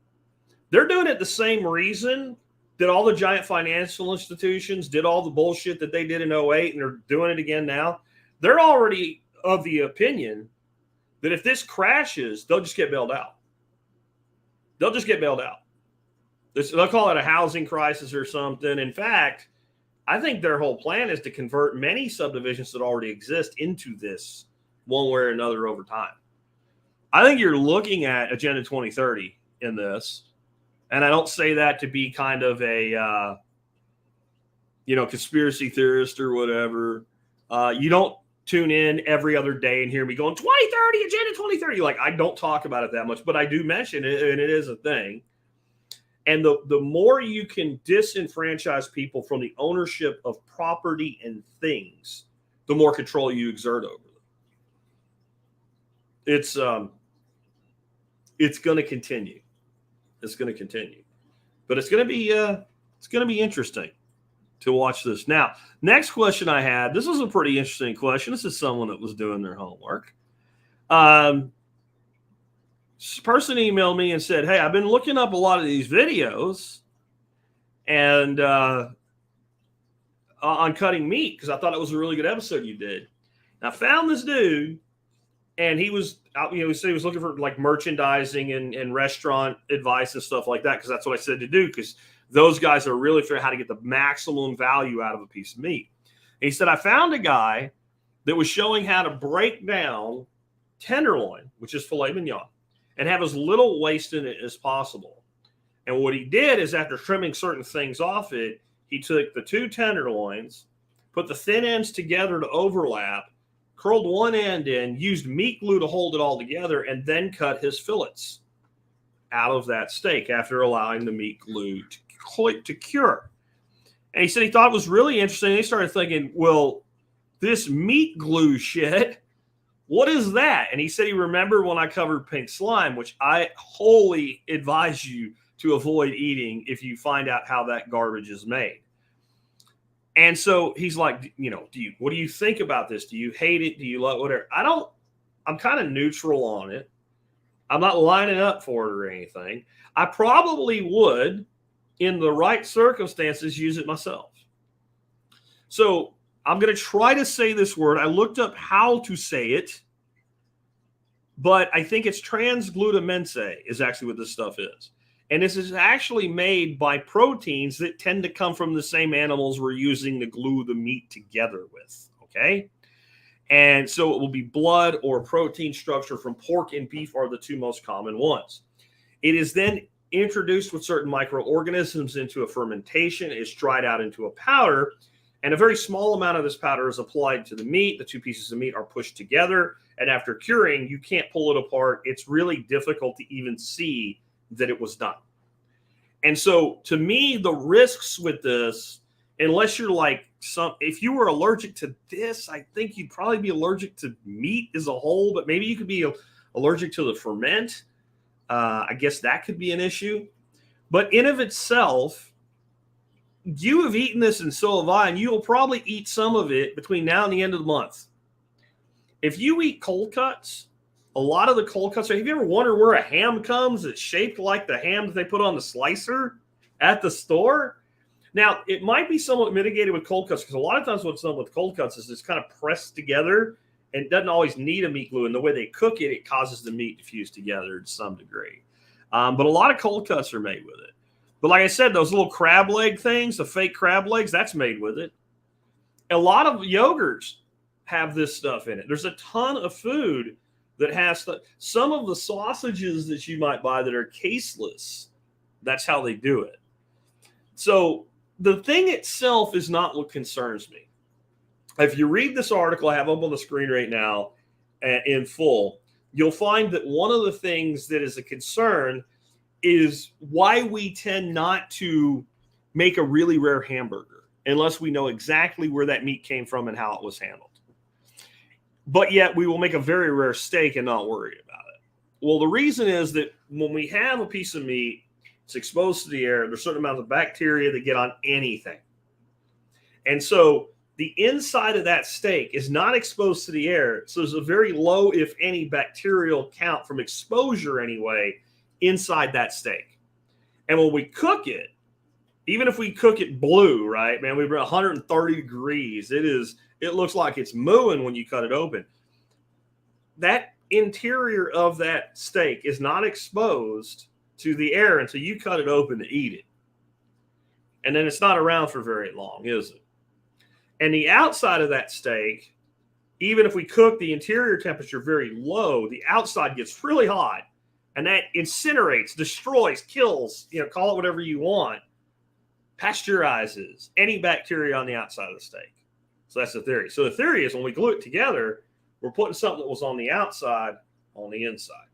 They're doing it the same reason that all the giant financial institutions did all the bullshit that they did in 2008, and they're doing it again now. They're already of the opinion that if this crashes, they'll just get bailed out. They'll just get bailed out. They'll call it a housing crisis or something. In fact, I think their whole plan is to convert many subdivisions that already exist into this one way or another over time. I think you're looking at Agenda 2030 in this. And I don't say that to be kind of a, conspiracy theorist or whatever. You don't tune in every other day and hear me going, 2030, Agenda 2030. Like, I don't talk about it that much, but I do mention it, and it is a thing. And the more you can disenfranchise people from the ownership of property and things, the more control you exert over them. It's going to continue. It's going to continue, but it's going to be interesting to watch this. Now, next question I had, this was a pretty interesting question. This is someone that was doing their homework. This person emailed me and said, hey, I've been looking up a lot of these videos and on cutting meat, because I thought it was a really good episode you did. And I found this dude, and he was out, he said he was looking for like merchandising and restaurant advice and stuff like that, because that's what I said to do, because those guys are really figuring out how to get the maximum value out of a piece of meat. And he said, I found a guy that was showing how to break down tenderloin, which is filet mignon, and have as little waste in it as possible. And what he did is, after trimming certain things off it, he took the 2 tenderloins, put the thin ends together to overlap, curled one end in, used meat glue to hold it all together, and then cut his fillets out of that steak after allowing the meat glue to cure. And he said he thought it was really interesting. He started thinking, well, this meat glue shit, what is that? And he said he remembered when I covered pink slime, which I wholly advise you to avoid eating if you find out how that garbage is made. And so he's like, what do you think about this? Do you hate it? Do you love whatever? I'm kind of neutral on it. I'm not lining up for it or anything. I probably would, in the right circumstances, use it myself. So I'm going to try to say this word. I looked up how to say it, but I think it's transglutamense is actually what this stuff is. And this is actually made by proteins that tend to come from the same animals we're using to glue the meat together with, okay? And so it will be blood or protein structure from pork and beef are the 2 most common ones. It is then introduced with certain microorganisms into a fermentation. It's dried out into a powder, and a very small amount of this powder is applied to the meat. The 2 pieces of meat are pushed together, and after curing, you can't pull it apart. It's really difficult to even see that it was done. And so to me, the risks with this, unless you're like if you were allergic to this, I think you'd probably be allergic to meat as a whole, but maybe you could be allergic to the ferment. I guess that could be an issue. But in of itself, you have eaten this and so have I, and you will probably eat some of it between now and the end of the month. If you eat cold cuts, a lot of the cold cuts, have you ever wondered where a ham comes that's shaped like the ham that they put on the slicer at the store? Now, it might be somewhat mitigated with cold cuts because a lot of times what's done with cold cuts is it's kind of pressed together and it doesn't always need a meat glue. And the way they cook it, it causes the meat to fuse together to some degree. But a lot of cold cuts are made with it. But like I said, those little crab leg things, the fake crab legs, that's made with it. A lot of yogurts have this stuff in it. There's a ton of food that has some of the sausages that you might buy that are caseless. That's how they do it. So the thing itself is not what concerns me. If you read this article I have up on the screen right now in full, you'll find that one of the things that is a concern is why we tend not to make a really rare hamburger unless we know exactly where that meat came from and how it was handled. But yet we will make a very rare steak and not worry about it. Well, the reason is that when we have a piece of meat, it's exposed to the air, there's certain amounts of bacteria that get on anything. And so the inside of that steak is not exposed to the air. So there's a very low, if any, bacterial count from exposure anyway inside that steak. And when we cook it, even if we cook it blue, right, man, we're 130 degrees. It looks like it's mooing when you cut it open. That interior of that steak is not exposed to the air until you cut it open to eat it. And then it's not around for very long, is it? And the outside of that steak, even if we cook the interior temperature very low, the outside gets really hot. And that incinerates, destroys, kills, call it whatever you want, pasteurizes any bacteria on the outside of the steak. So that's the theory. So the theory is when we glue it together, we're putting something that was on the outside on the inside.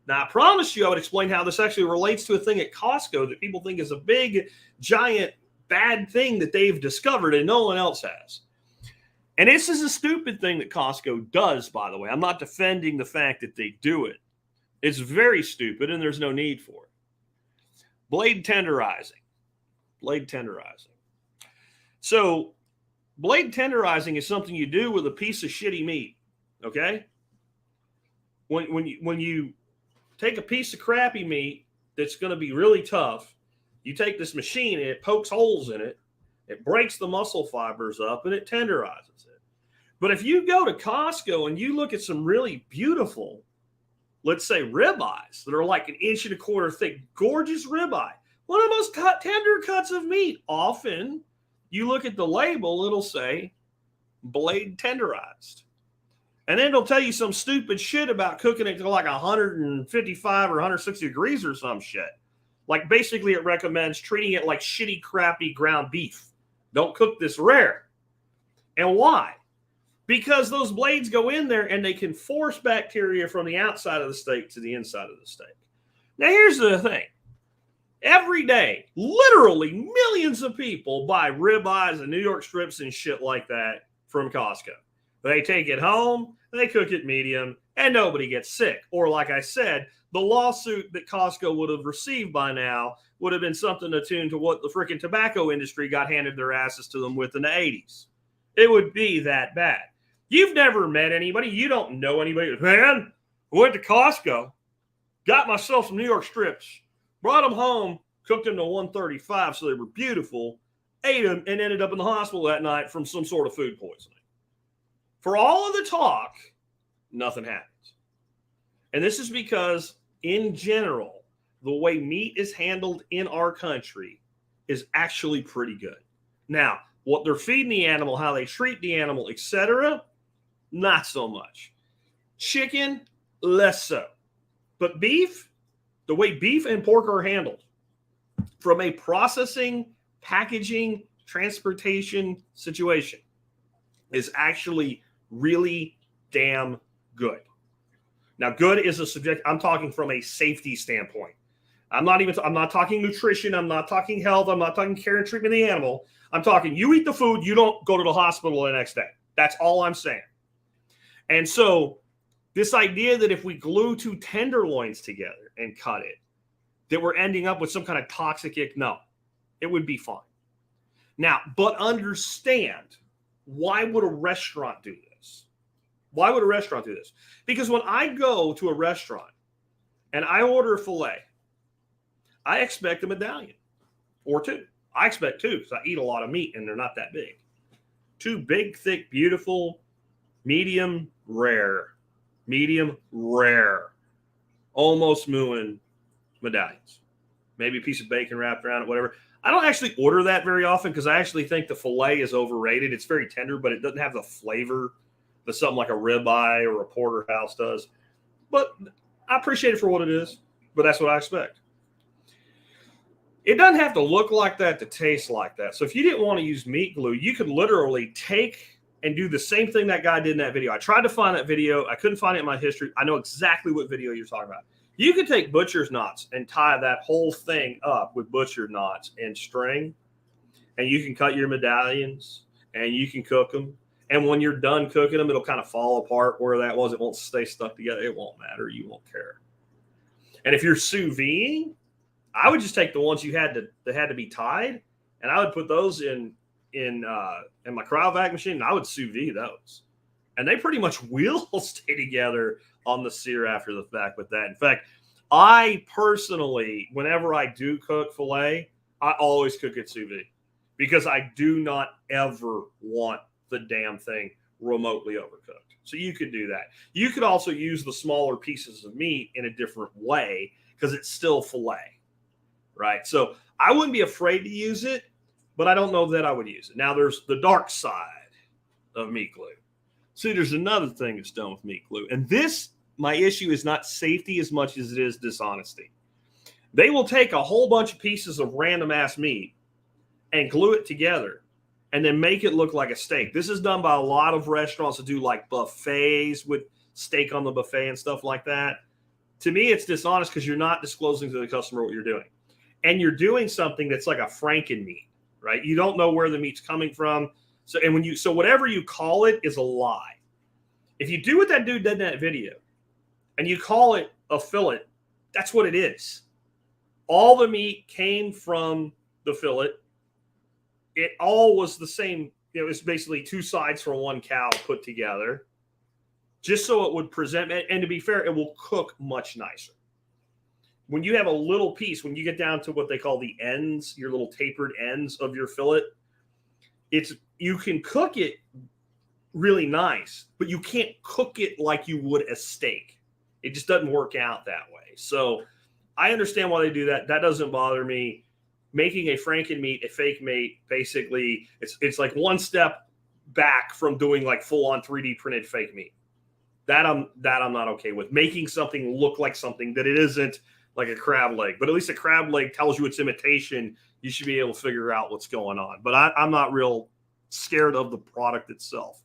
Now, I promised you I would explain how this actually relates to a thing at Costco that people think is a big, giant, bad thing that they've discovered and no one else has. And this is a stupid thing that Costco does, by the way. I'm not defending the fact that they do it. It's very stupid and there's no need for it. Blade tenderizing. Blade tenderizing. So blade tenderizing is something you do with a piece of shitty meat, okay? When you take a piece of crappy meat that's going to be really tough, you take this machine and it pokes holes in it, it breaks the muscle fibers up, and it tenderizes it. But if you go to Costco and you look at some really beautiful, let's say ribeyes that are like 1.25 inches thick, gorgeous ribeye, one of the most tender cuts of meat, often you look at the label, it'll say blade tenderized. And then they'll tell you some stupid shit about cooking it to like 155 or 160 degrees or some shit. Like basically it recommends treating it like shitty, crappy ground beef. Don't cook this rare. And why? Because those blades go in there and they can force bacteria from the outside of the steak to the inside of the steak. Now, here's the thing. Every day, literally millions of people buy ribeyes and New York strips and shit like that from Costco. They take it home, they cook it medium, and nobody gets sick. Or like I said, the lawsuit that Costco would have received by now would have been something attuned to what the freaking tobacco industry got handed their asses to them with in the 80s. It would be that bad. You've never met anybody. You don't know anybody. Man, went to Costco, got myself some New York strips, brought them home, cooked them to 135 so they were beautiful, ate them, and ended up in the hospital that night from some sort of food poisoning. For all of the talk, nothing happens. And this is because, in general, the way meat is handled in our country is actually pretty good. Now, what they're feeding the animal, how they treat the animal, etc., not so much. Chicken, less so. But beef, the way beef and pork are handled, from a processing, packaging, transportation situation, is actually really damn good. Now, good is a subject. I'm talking from a safety standpoint. I'm not talking nutrition. I'm not talking health. I'm not talking care and treatment of the animal. I'm talking you eat the food, you don't go to the hospital the next day. That's all I'm saying. And so this idea that if we glue two tenderloins together and cut it, that we're ending up with some kind of toxic ick, no, it would be fine. Now, but understand, why would a restaurant do this? Why would a restaurant do this? Because when I go to a restaurant and I order a filet, I expect a medallion or two. I expect two because I eat a lot of meat and they're not that big. Two big, thick, beautiful, medium rare, almost mooing medallions. Maybe a piece of bacon wrapped around it, whatever. I don't actually order that very often because I actually think the filet is overrated. It's very tender, but it doesn't have the flavor that something like a ribeye or a porterhouse does. But I appreciate it for what it is, but that's what I expect. It doesn't have to look like that to taste like that. So if you didn't want to use meat glue, you could literally take and do the same thing that guy did in that video. I tried to find that video. I couldn't find it in my history. I know exactly what video you're talking about. You could take butcher's knots and tie that whole thing up with butcher knots and string, and you can cut your medallions and you can cook them. And when you're done cooking them, it'll kind of fall apart where that was. It won't stay stuck together. It won't matter. You won't care. And if you're sous videing, I would just take the ones that had to be tied, and I would put those in my cryovac machine, and I would sous vide those. And they pretty much will stay together on the sear after the fact with that. In fact, I personally, whenever I do cook filet, I always cook it sous vide because I do not ever want the damn thing remotely overcooked. So you could do that. You could also use the smaller pieces of meat in a different way because it's still filet. Right. So I wouldn't be afraid to use it, but I don't know that I would use it. Now, there's the dark side of meat glue. See, there's another thing that's done with meat glue. And this, my issue is not safety as much as it is dishonesty. They will take a whole bunch of pieces of random ass meat and glue it together and then make it look like a steak. This is done by a lot of restaurants that do like buffets with steak on the buffet and stuff like that. To me, it's dishonest because you're not disclosing to the customer what you're doing. And you're doing something that's like a Franken meat, right? You don't know where the meat's coming from. So whatever you call it is a lie. If you do what that dude did in that video and you call it a fillet, that's what it is. All the meat came from the fillet. It all was the same. It was basically two sides from one cow put together just so it would present. And to be fair, it will cook much nicer. When you have a little piece, when you get down to what they call the ends, your little tapered ends of your fillet, you can cook it really nice, but you can't cook it like you would a steak. It just doesn't work out that way. So I understand why they do that. That doesn't bother me. Making a Franken meat, a fake meat, basically, it's like one step back from doing like full-on 3D printed fake meat. That I'm not okay with. Making something look like something that it isn't, like a crab leg. But at least a crab leg tells you it's imitation. You should be able to figure out what's going on. But I'm not real scared of the product itself.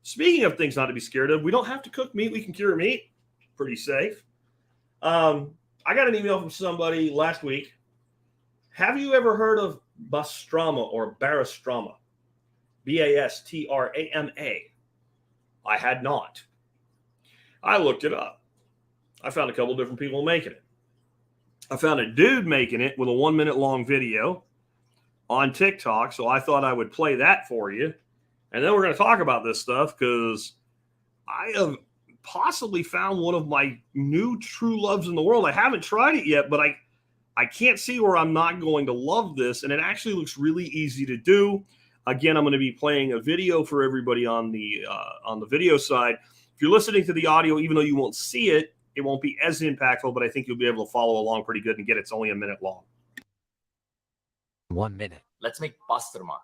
Speaking of things not to be scared of, we don't have to cook meat. We can cure meat. Pretty safe. I got an email from somebody last week. Have you ever heard of Basturma or Basturma? Bastrama. I had not. I looked it up. I found a couple different people making it. I found a dude making it with a 1 minute long video on TikTok. So I thought I would play that for you. And then we're going to talk about this stuff because I have possibly found one of my new true loves in the world. I haven't tried it yet, but I can't see where I'm not going to love this. And it actually looks really easy to do. Again, I'm going to be playing a video for everybody on the video side. If you're listening to the audio, even though you won't see it, it won't be as impactful, but I think you'll be able to follow along pretty good and get it's only a minute long. 1 minute. Let's make Basturma.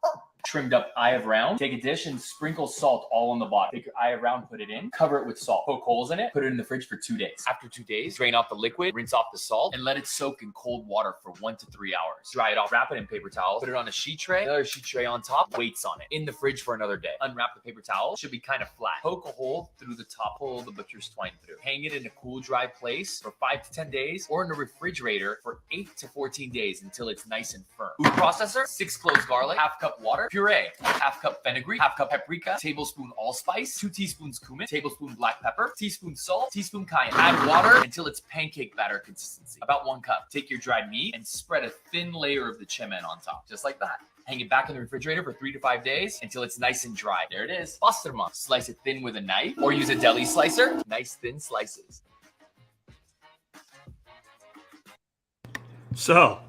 Trimmed up eye of round. Take a dish and sprinkle salt all on the bottom. Take your eye of round, put it in, cover it with salt. Poke holes in it, put it in the fridge for 2 days. After 2 days, drain off the liquid, rinse off the salt, and let it soak in cold water for 1 to 3 hours. Dry it off, wrap it in paper towels, put it on a sheet tray, another sheet tray on top, weights on it. In the fridge for another day. Unwrap the paper towel, should be kind of flat. Poke a hole through the top, pull the butcher's twine through. Hang it in a cool, dry place for 5 to 10 days, or in a refrigerator for 8 to 14 days until it's nice and firm. Food processor, 6 cloves garlic, half cup water, puree, half cup fenugreek, half cup paprika, tablespoon allspice, 2 teaspoons cumin, tablespoon black pepper, teaspoon salt, teaspoon cayenne. Add water until it's pancake batter consistency, about 1 cup. Take your dried meat and spread a thin layer of the chemin on top, just like that. Hang it back in the refrigerator for 3 to 5 days until it's nice and dry. There it is. Basturma. Slice it thin with a knife or use a deli slicer. Nice thin slices. So,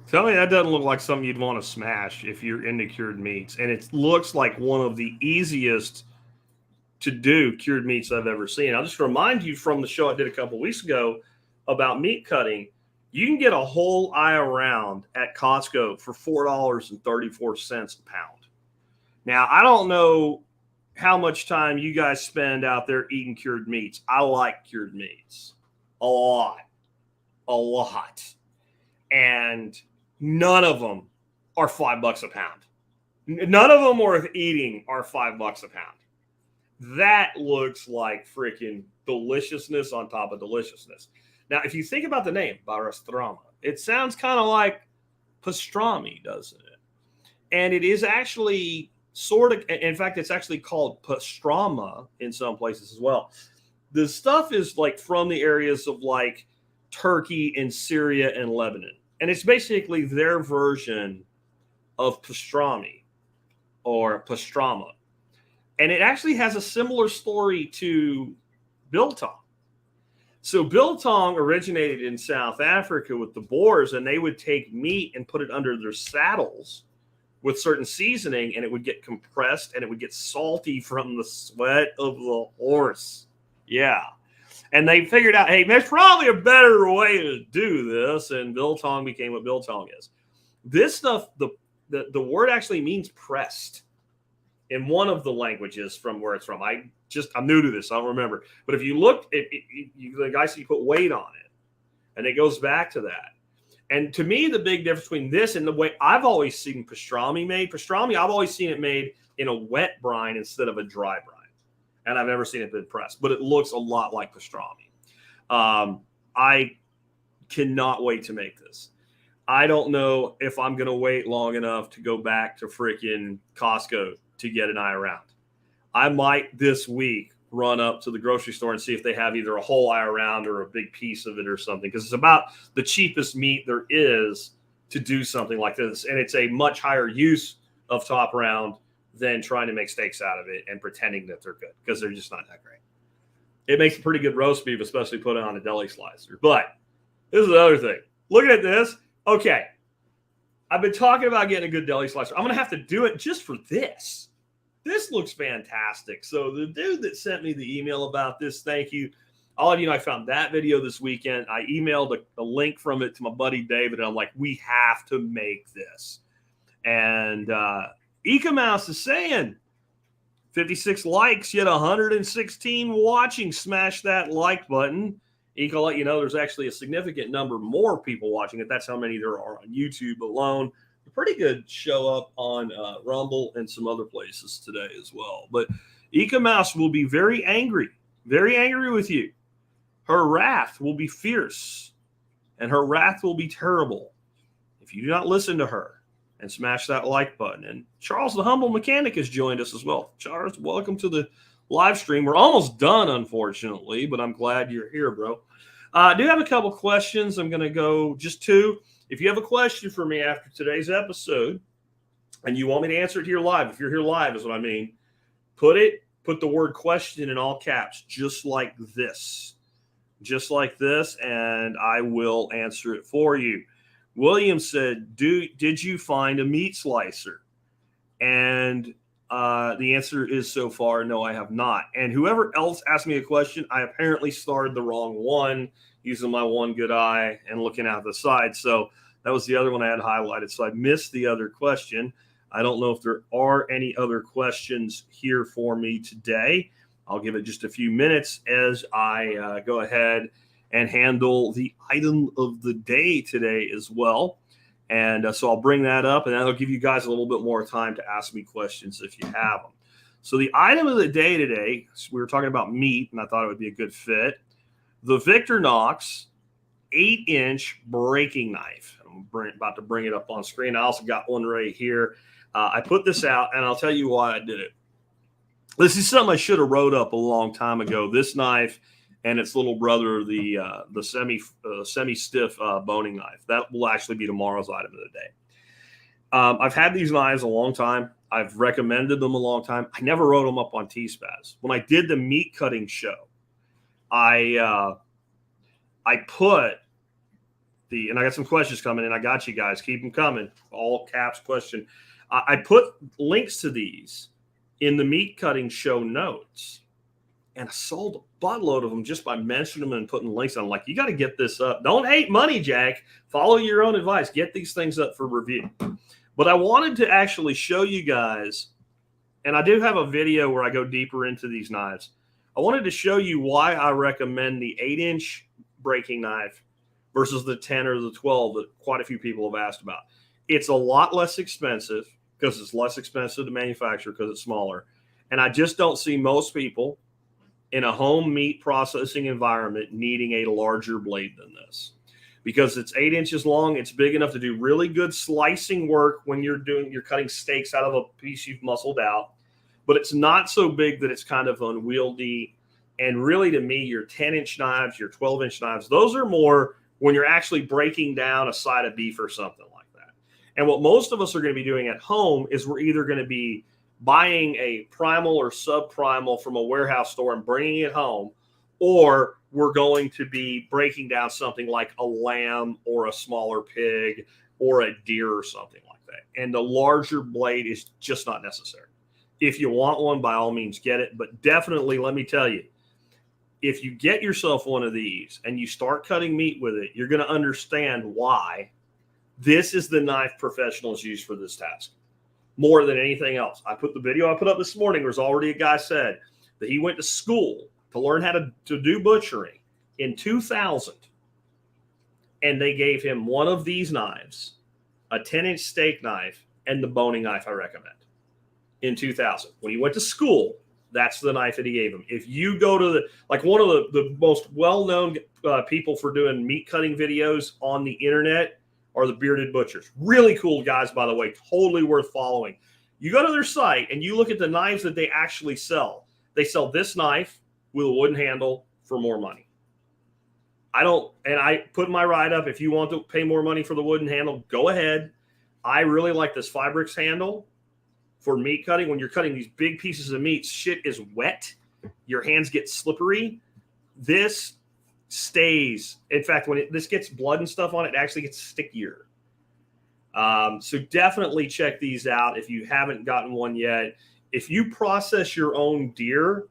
tell me that doesn't look like something you'd want to smash if you're into cured meats. And it looks like one of the easiest to do cured meats I've ever seen. I'll just remind you from the show I did a couple weeks ago about meat cutting. You can get a whole eye around at Costco for $4.34 a pound. Now, I don't know how much time you guys spend out there eating cured meats. I like cured meats a lot. And none of them are $5 a pound. None of them worth eating are $5 a pound. That looks like freaking deliciousness on top of deliciousness. Now, if you think about the name, Basturma, it sounds kind of like pastrami, doesn't it? And it is actually sort of, in fact, it's actually called pastrama in some places as well. The stuff is like from the areas of like Turkey and Syria and Lebanon. And it's basically their version of pastrami or pastrama. And it actually has a similar story to biltong. So biltong originated in South Africa with the Boers, and they would take meat and put it under their saddles with certain seasoning, and it would get compressed and it would get salty from the sweat of the horse. Yeah. And they figured out, hey, there's probably a better way to do this, and biltong became what biltong is. This stuff, the word actually means pressed in one of the languages from where it's from. I'm new to this, I don't remember. But if you look, the guy said you put weight on it, and it goes back to that. And to me, the big difference between this and the way I've always seen pastrami made, I've always seen it made in a wet brine instead of a dry brine. And I've never seen it been pressed, but it looks a lot like pastrami. I cannot wait to make this. I don't know if I'm going to wait long enough to go back to freaking Costco to get an eye around. I might this week run up to the grocery store and see if they have either a whole eye around or a big piece of it or something, because it's about the cheapest meat there is to do something like this. And it's a much higher use of top round than trying to make steaks out of it and pretending that they're good, because they're just not that great. It makes a pretty good roast beef, especially put it on a deli slicer. But this is the other thing. Looking at this, okay, I've been talking about getting a good deli slicer. I'm going to have to do it just for this. This looks fantastic. So the dude that sent me the email about this, thank you. All of you know, I found that video this weekend. I emailed a link from it to my buddy David, and I'm like, we have to make this. And Eka Mouse is saying, 56 likes, yet 116 watching. Smash that like button. Eka will let you know there's actually a significant number more people watching it. That's how many there are on YouTube alone. A pretty good show up on Rumble and some other places today as well. But Eka Mouse will be very angry with you. Her wrath will be fierce, and her wrath will be terrible if you do not listen to her and smash that like button. And Charles the Humble Mechanic has joined us as well. Charles, welcome to the live stream. We're almost done, unfortunately, but I'm glad you're here, bro. I do have a couple questions. I'm going to go just two. If you have a question for me after today's episode and you want me to answer it here live, if you're here live is what I mean, put the word question in all caps, just like this, and I will answer it for you. William said, did you find a meat slicer? And the answer is so far, no, I have not. And whoever else asked me a question, I apparently started the wrong one using my one good eye and looking out the side. So that was the other one I had highlighted. So I missed the other question. I don't know if there are any other questions here for me today. I'll give it just a few minutes as I go ahead and handle the item of the day today as well. And so I'll bring that up, and that'll give you guys a little bit more time to ask me questions if you have them. So the item of the day today, we were talking about meat, and I thought it would be a good fit. The Victorinox 8-inch breaking knife. I'm about to bring it up on screen. I also got one right here. I put this out, and I'll tell you why I did it. This is something I should have wrote up a long time ago. This knife and its little brother, the semi-stiff boning knife. That will actually be tomorrow's item of the day. I've had these knives a long time. I've recommended them a long time. I never wrote them up on T-Spaz. When I did the meat cutting show, I put the, and I got some questions coming in. I got you guys. Keep them coming. All caps question. I put links to these in the meat cutting show notes. And I sold a buttload of them just by mentioning them and putting links on. I'm like, you got to get this up. Don't hate money, Jack. Follow your own advice. Get these things up for review. But I wanted to actually show you guys, and I do have a video where I go deeper into these knives. I wanted to show you why I recommend the 8-inch breaking knife versus the 10 or the 12 that quite a few people have asked about. It's a lot less expensive because it's less expensive to manufacture because it's smaller. And I just don't see most people in a home meat processing environment needing a larger blade than this, because it's 8 inches long. It's big enough to do really good slicing work when you're cutting steaks out of a piece you've muscled out, but it's not so big that it's kind of unwieldy. And really, to me, your 10-inch knives, your 12-inch knives, those are more when you're actually breaking down a side of beef or something like that. And what most of us are going to be doing at home is we're either going to be buying a primal or sub-primal from a warehouse store and bringing it home, or we're going to be breaking down something like a lamb or a smaller pig or a deer or something like that. And the larger blade is just not necessary. If you want one, by all means, get it. But definitely, let me tell you, if you get yourself one of these and you start cutting meat with it, you're going to understand why this is the knife professionals use for this task. More than anything else. I put the video I put up this morning. There's already a guy said that he went to school to learn how to do butchery in 2000. And they gave him one of these knives, a 10-inch steak knife, and the boning knife I recommend in 2000. When he went to school, that's the knife that he gave him. If you go to one of the most well-known people for doing meat cutting videos on the internet are the Bearded Butchers. Really cool guys, by the way, totally worth following. You go to their site and you look at the knives that they actually sell. They sell this knife with a wooden handle for more money. I put my write-up, if you want to pay more money for the wooden handle, go ahead. I really like this Fibrix handle for meat cutting. When you're cutting these big pieces of meat, shit is wet. Your hands get slippery. This stays. In fact, when this gets blood and stuff on it, it actually gets stickier. So definitely check these out if you haven't gotten one yet. If you process your own deer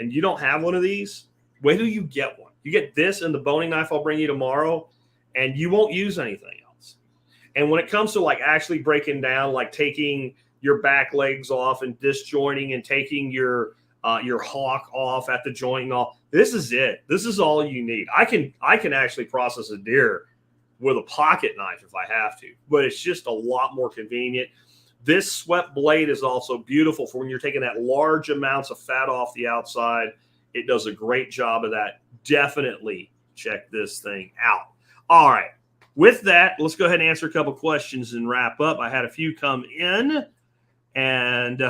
and you don't have one of these, wait till you get one. You get this and the boning knife I'll bring you tomorrow, and you won't use anything else. And when it comes to like actually breaking down, like taking your back legs off and disjointing and taking your hawk off at the joint and all. This is it. This is all you need. I can actually process a deer with a pocket knife if I have to, but it's just a lot more convenient. This swept blade is also beautiful for when you're taking that large amounts of fat off the outside. It does a great job of that. Definitely check this thing out. All right. With that, let's go ahead and answer a couple questions and wrap up. I had a few come in, and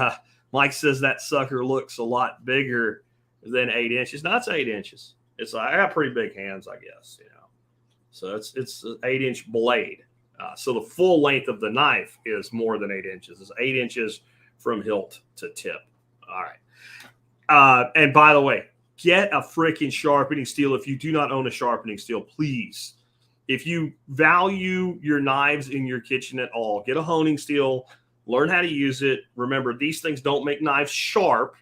Mike says that sucker looks a lot bigger than 8 inches. No, it's 8 inches. I got pretty big hands, I guess. So it's an 8-inch blade. So the full length of the knife is more than 8 inches. It's 8 inches from hilt to tip. All right. And by the way, get a freaking sharpening steel. If you do not own a sharpening steel, please. If you value your knives in your kitchen at all, get a honing steel, learn how to use it. Remember, these things don't make knives sharp.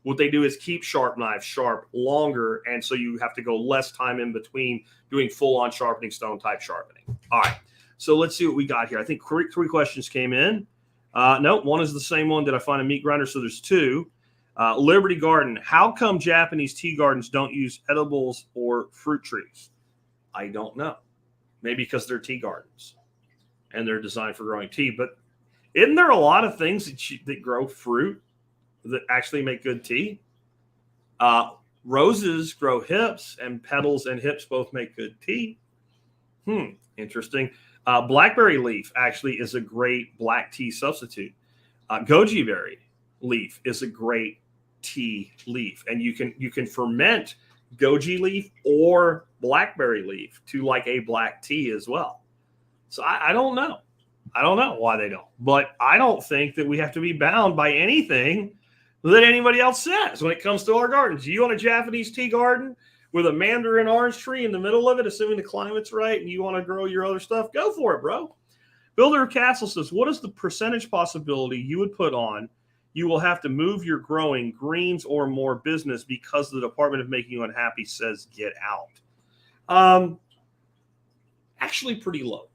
What they do is keep sharp knives sharp longer, and so you have to go less time in between doing full-on sharpening stone type sharpening. All right, so let's see what we got here. I think 3 questions came in. No, one is the same one. Did I find a meat grinder? So there's 2. Liberty Garden, how come Japanese tea gardens don't use edibles or fruit trees? I don't know. Maybe because they're tea gardens and they're designed for growing tea. But isn't there a lot of things that grow fruit that actually make good tea? Roses grow hips, and petals and hips both make good tea. Interesting. Blackberry leaf actually is a great black tea substitute. Goji berry leaf is a great tea leaf, and you can ferment goji leaf or blackberry leaf to like a black tea as well. So I don't know. I don't know why they don't, but I don't think that we have to be bound by anything that anybody else says when it comes to our gardens. You want a Japanese tea garden with a mandarin orange tree in the middle of it, assuming the climate's right, and you want to grow your other stuff, go for it, bro. Builder Castle says, what is the percentage possibility you would put on you will have to move your growing greens or more business because the Department of Making You Unhappy says get out? Actually pretty low.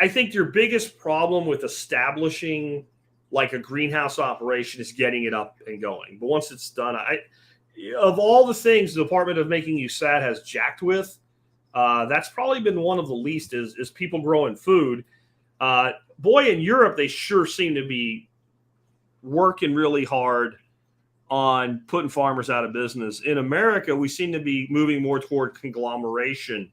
I think your biggest problem with establishing like a greenhouse operation is getting it up and going. But once it's done, of all the things the Department of Making You Sad has jacked with, that's probably been one of the least is people growing food. Boy, in Europe, they sure seem to be working really hard on putting farmers out of business. In America, we seem to be moving more toward conglomeration,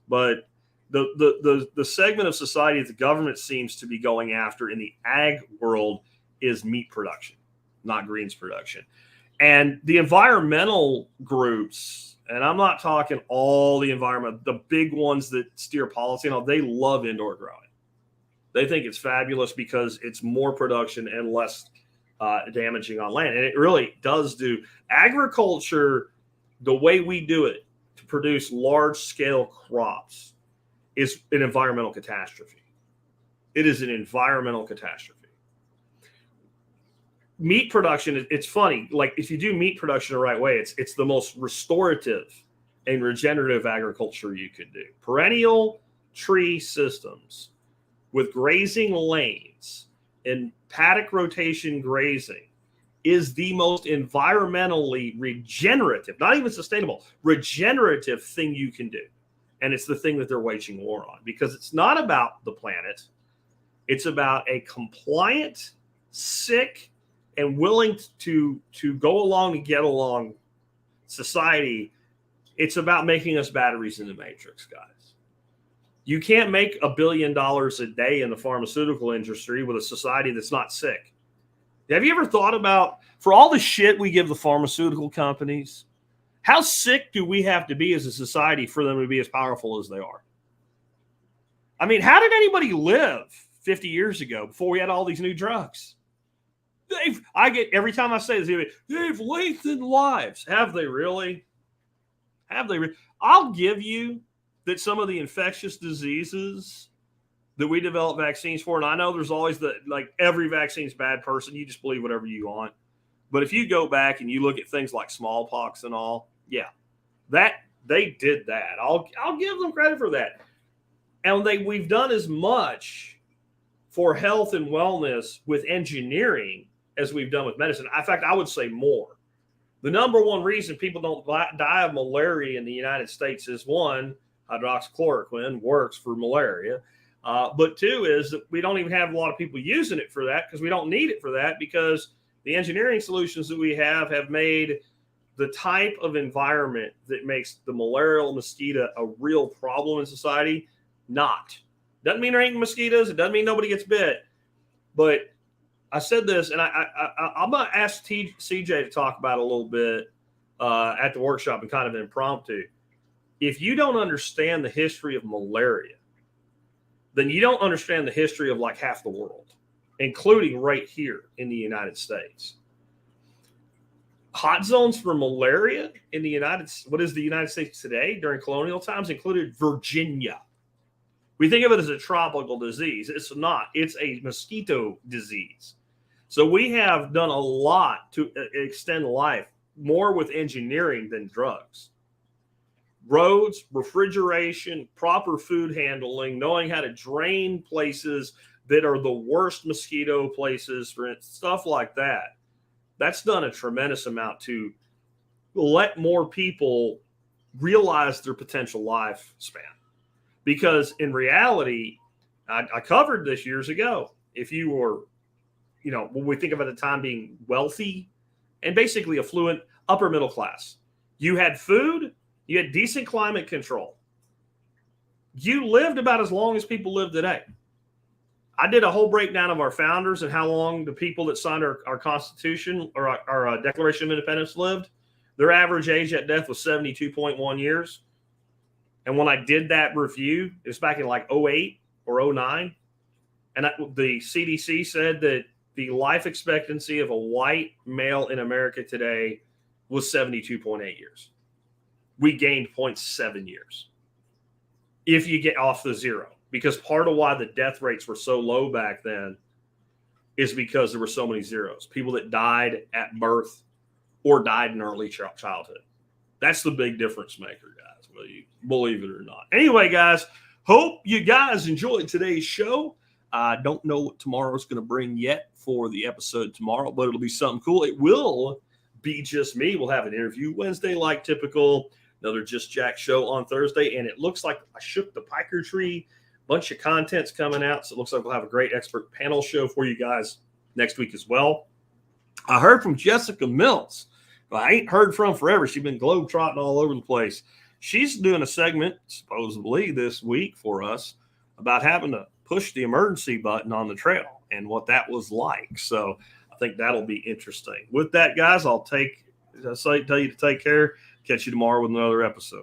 but the segment of society that the government seems to be going after in the ag world is meat production, not greens production. And the environmental groups, and I'm not talking all the environment, the big ones that steer policy and all, they love indoor growing. They think it's fabulous because it's more production and less damaging on land. And it really does do agriculture the way we do it to produce large scale crops is an environmental catastrophe. It is an environmental catastrophe. Meat production, it's funny. Like if you do meat production the right way, it's the most restorative and regenerative agriculture you could do. Perennial tree systems with grazing lanes and paddock rotation grazing is the most environmentally regenerative, not even sustainable, regenerative thing you can do. And it's the thing that they're waging war on because it's not about the planet. It's about a compliant, sick, and willing to go along and get along society. It's about making us batteries in the matrix, guys. You can't make $1 billion a day in the pharmaceutical industry with a society that's not sick. Have you ever thought about, for all the shit we give the pharmaceutical companies, how sick do we have to be as a society for them to be as powerful as they are? I mean, how did anybody live 50 years ago before we had all these new drugs? Every time I say this, they've lengthened lives. Have they really? I'll give you that some of the infectious diseases that we develop vaccines for, and I know there's always every vaccine's bad person. You just believe whatever you want. But if you go back and you look at things like smallpox and all, yeah, that they did that. I'll give them credit for that. And we've done as much for health and wellness with engineering as we've done with medicine. In fact, I would say more. The number one reason people don't die of malaria in the United States is, one, hydroxychloroquine works for malaria. But two is that we don't even have a lot of people using it for that, because we don't need it for that, because the engineering solutions that we have made the type of environment that makes the malarial mosquito a real problem in society not. Doesn't mean there ain't mosquitoes. It doesn't mean nobody gets bit. But I said this, and I'm going to ask CJ to talk about it a little bit at the workshop and kind of impromptu. If you don't understand the history of malaria, then you don't understand the history of like half the world, including right here in the United States. Hot zones for malaria in the United States today during colonial times included Virginia. We think of it as a tropical disease. It's not. It's a mosquito disease. So we have done a lot to extend life, more with engineering than drugs. Roads, refrigeration, proper food handling, knowing how to drain places that are the worst mosquito places, for instance, stuff like that. That's done a tremendous amount to let more people realize their potential lifespan. Because in reality, I covered this years ago. If you were, when we think of at the time being wealthy and basically affluent, upper middle class, you had food, you had decent climate control. You lived about as long as people live today. I did a whole breakdown of our founders and how long the people that signed our Constitution or our Declaration of Independence lived. Their average age at death was 72.1 years. And when I did that review, it was back in like 08 or 09. And the CDC said that the life expectancy of a white male in America today was 72.8 years. We gained 0.7 years if you get off the zero. Because part of why the death rates were so low back then is because there were so many zeros. People that died at birth or died in early childhood. That's the big difference maker, guys, whether you believe it or not. Anyway, guys, hope you guys enjoyed today's show. I don't know what tomorrow's going to bring yet for the episode tomorrow, but it'll be something cool. It will be just me. We'll have an interview Wednesday like typical. Another Just Jack show on Thursday. And it looks like I shook the piker tree. Bunch of content's coming out, so it looks like we'll have a great expert panel show for you guys next week as well. I heard from Jessica Mills, who I ain't heard from forever. She's been globetrotting all over the place. She's doing a segment, supposedly this week for us, about having to push the emergency button on the trail and what that was like. So I think that'll be interesting. With that, guys, tell you to take care. Catch you tomorrow with another episode.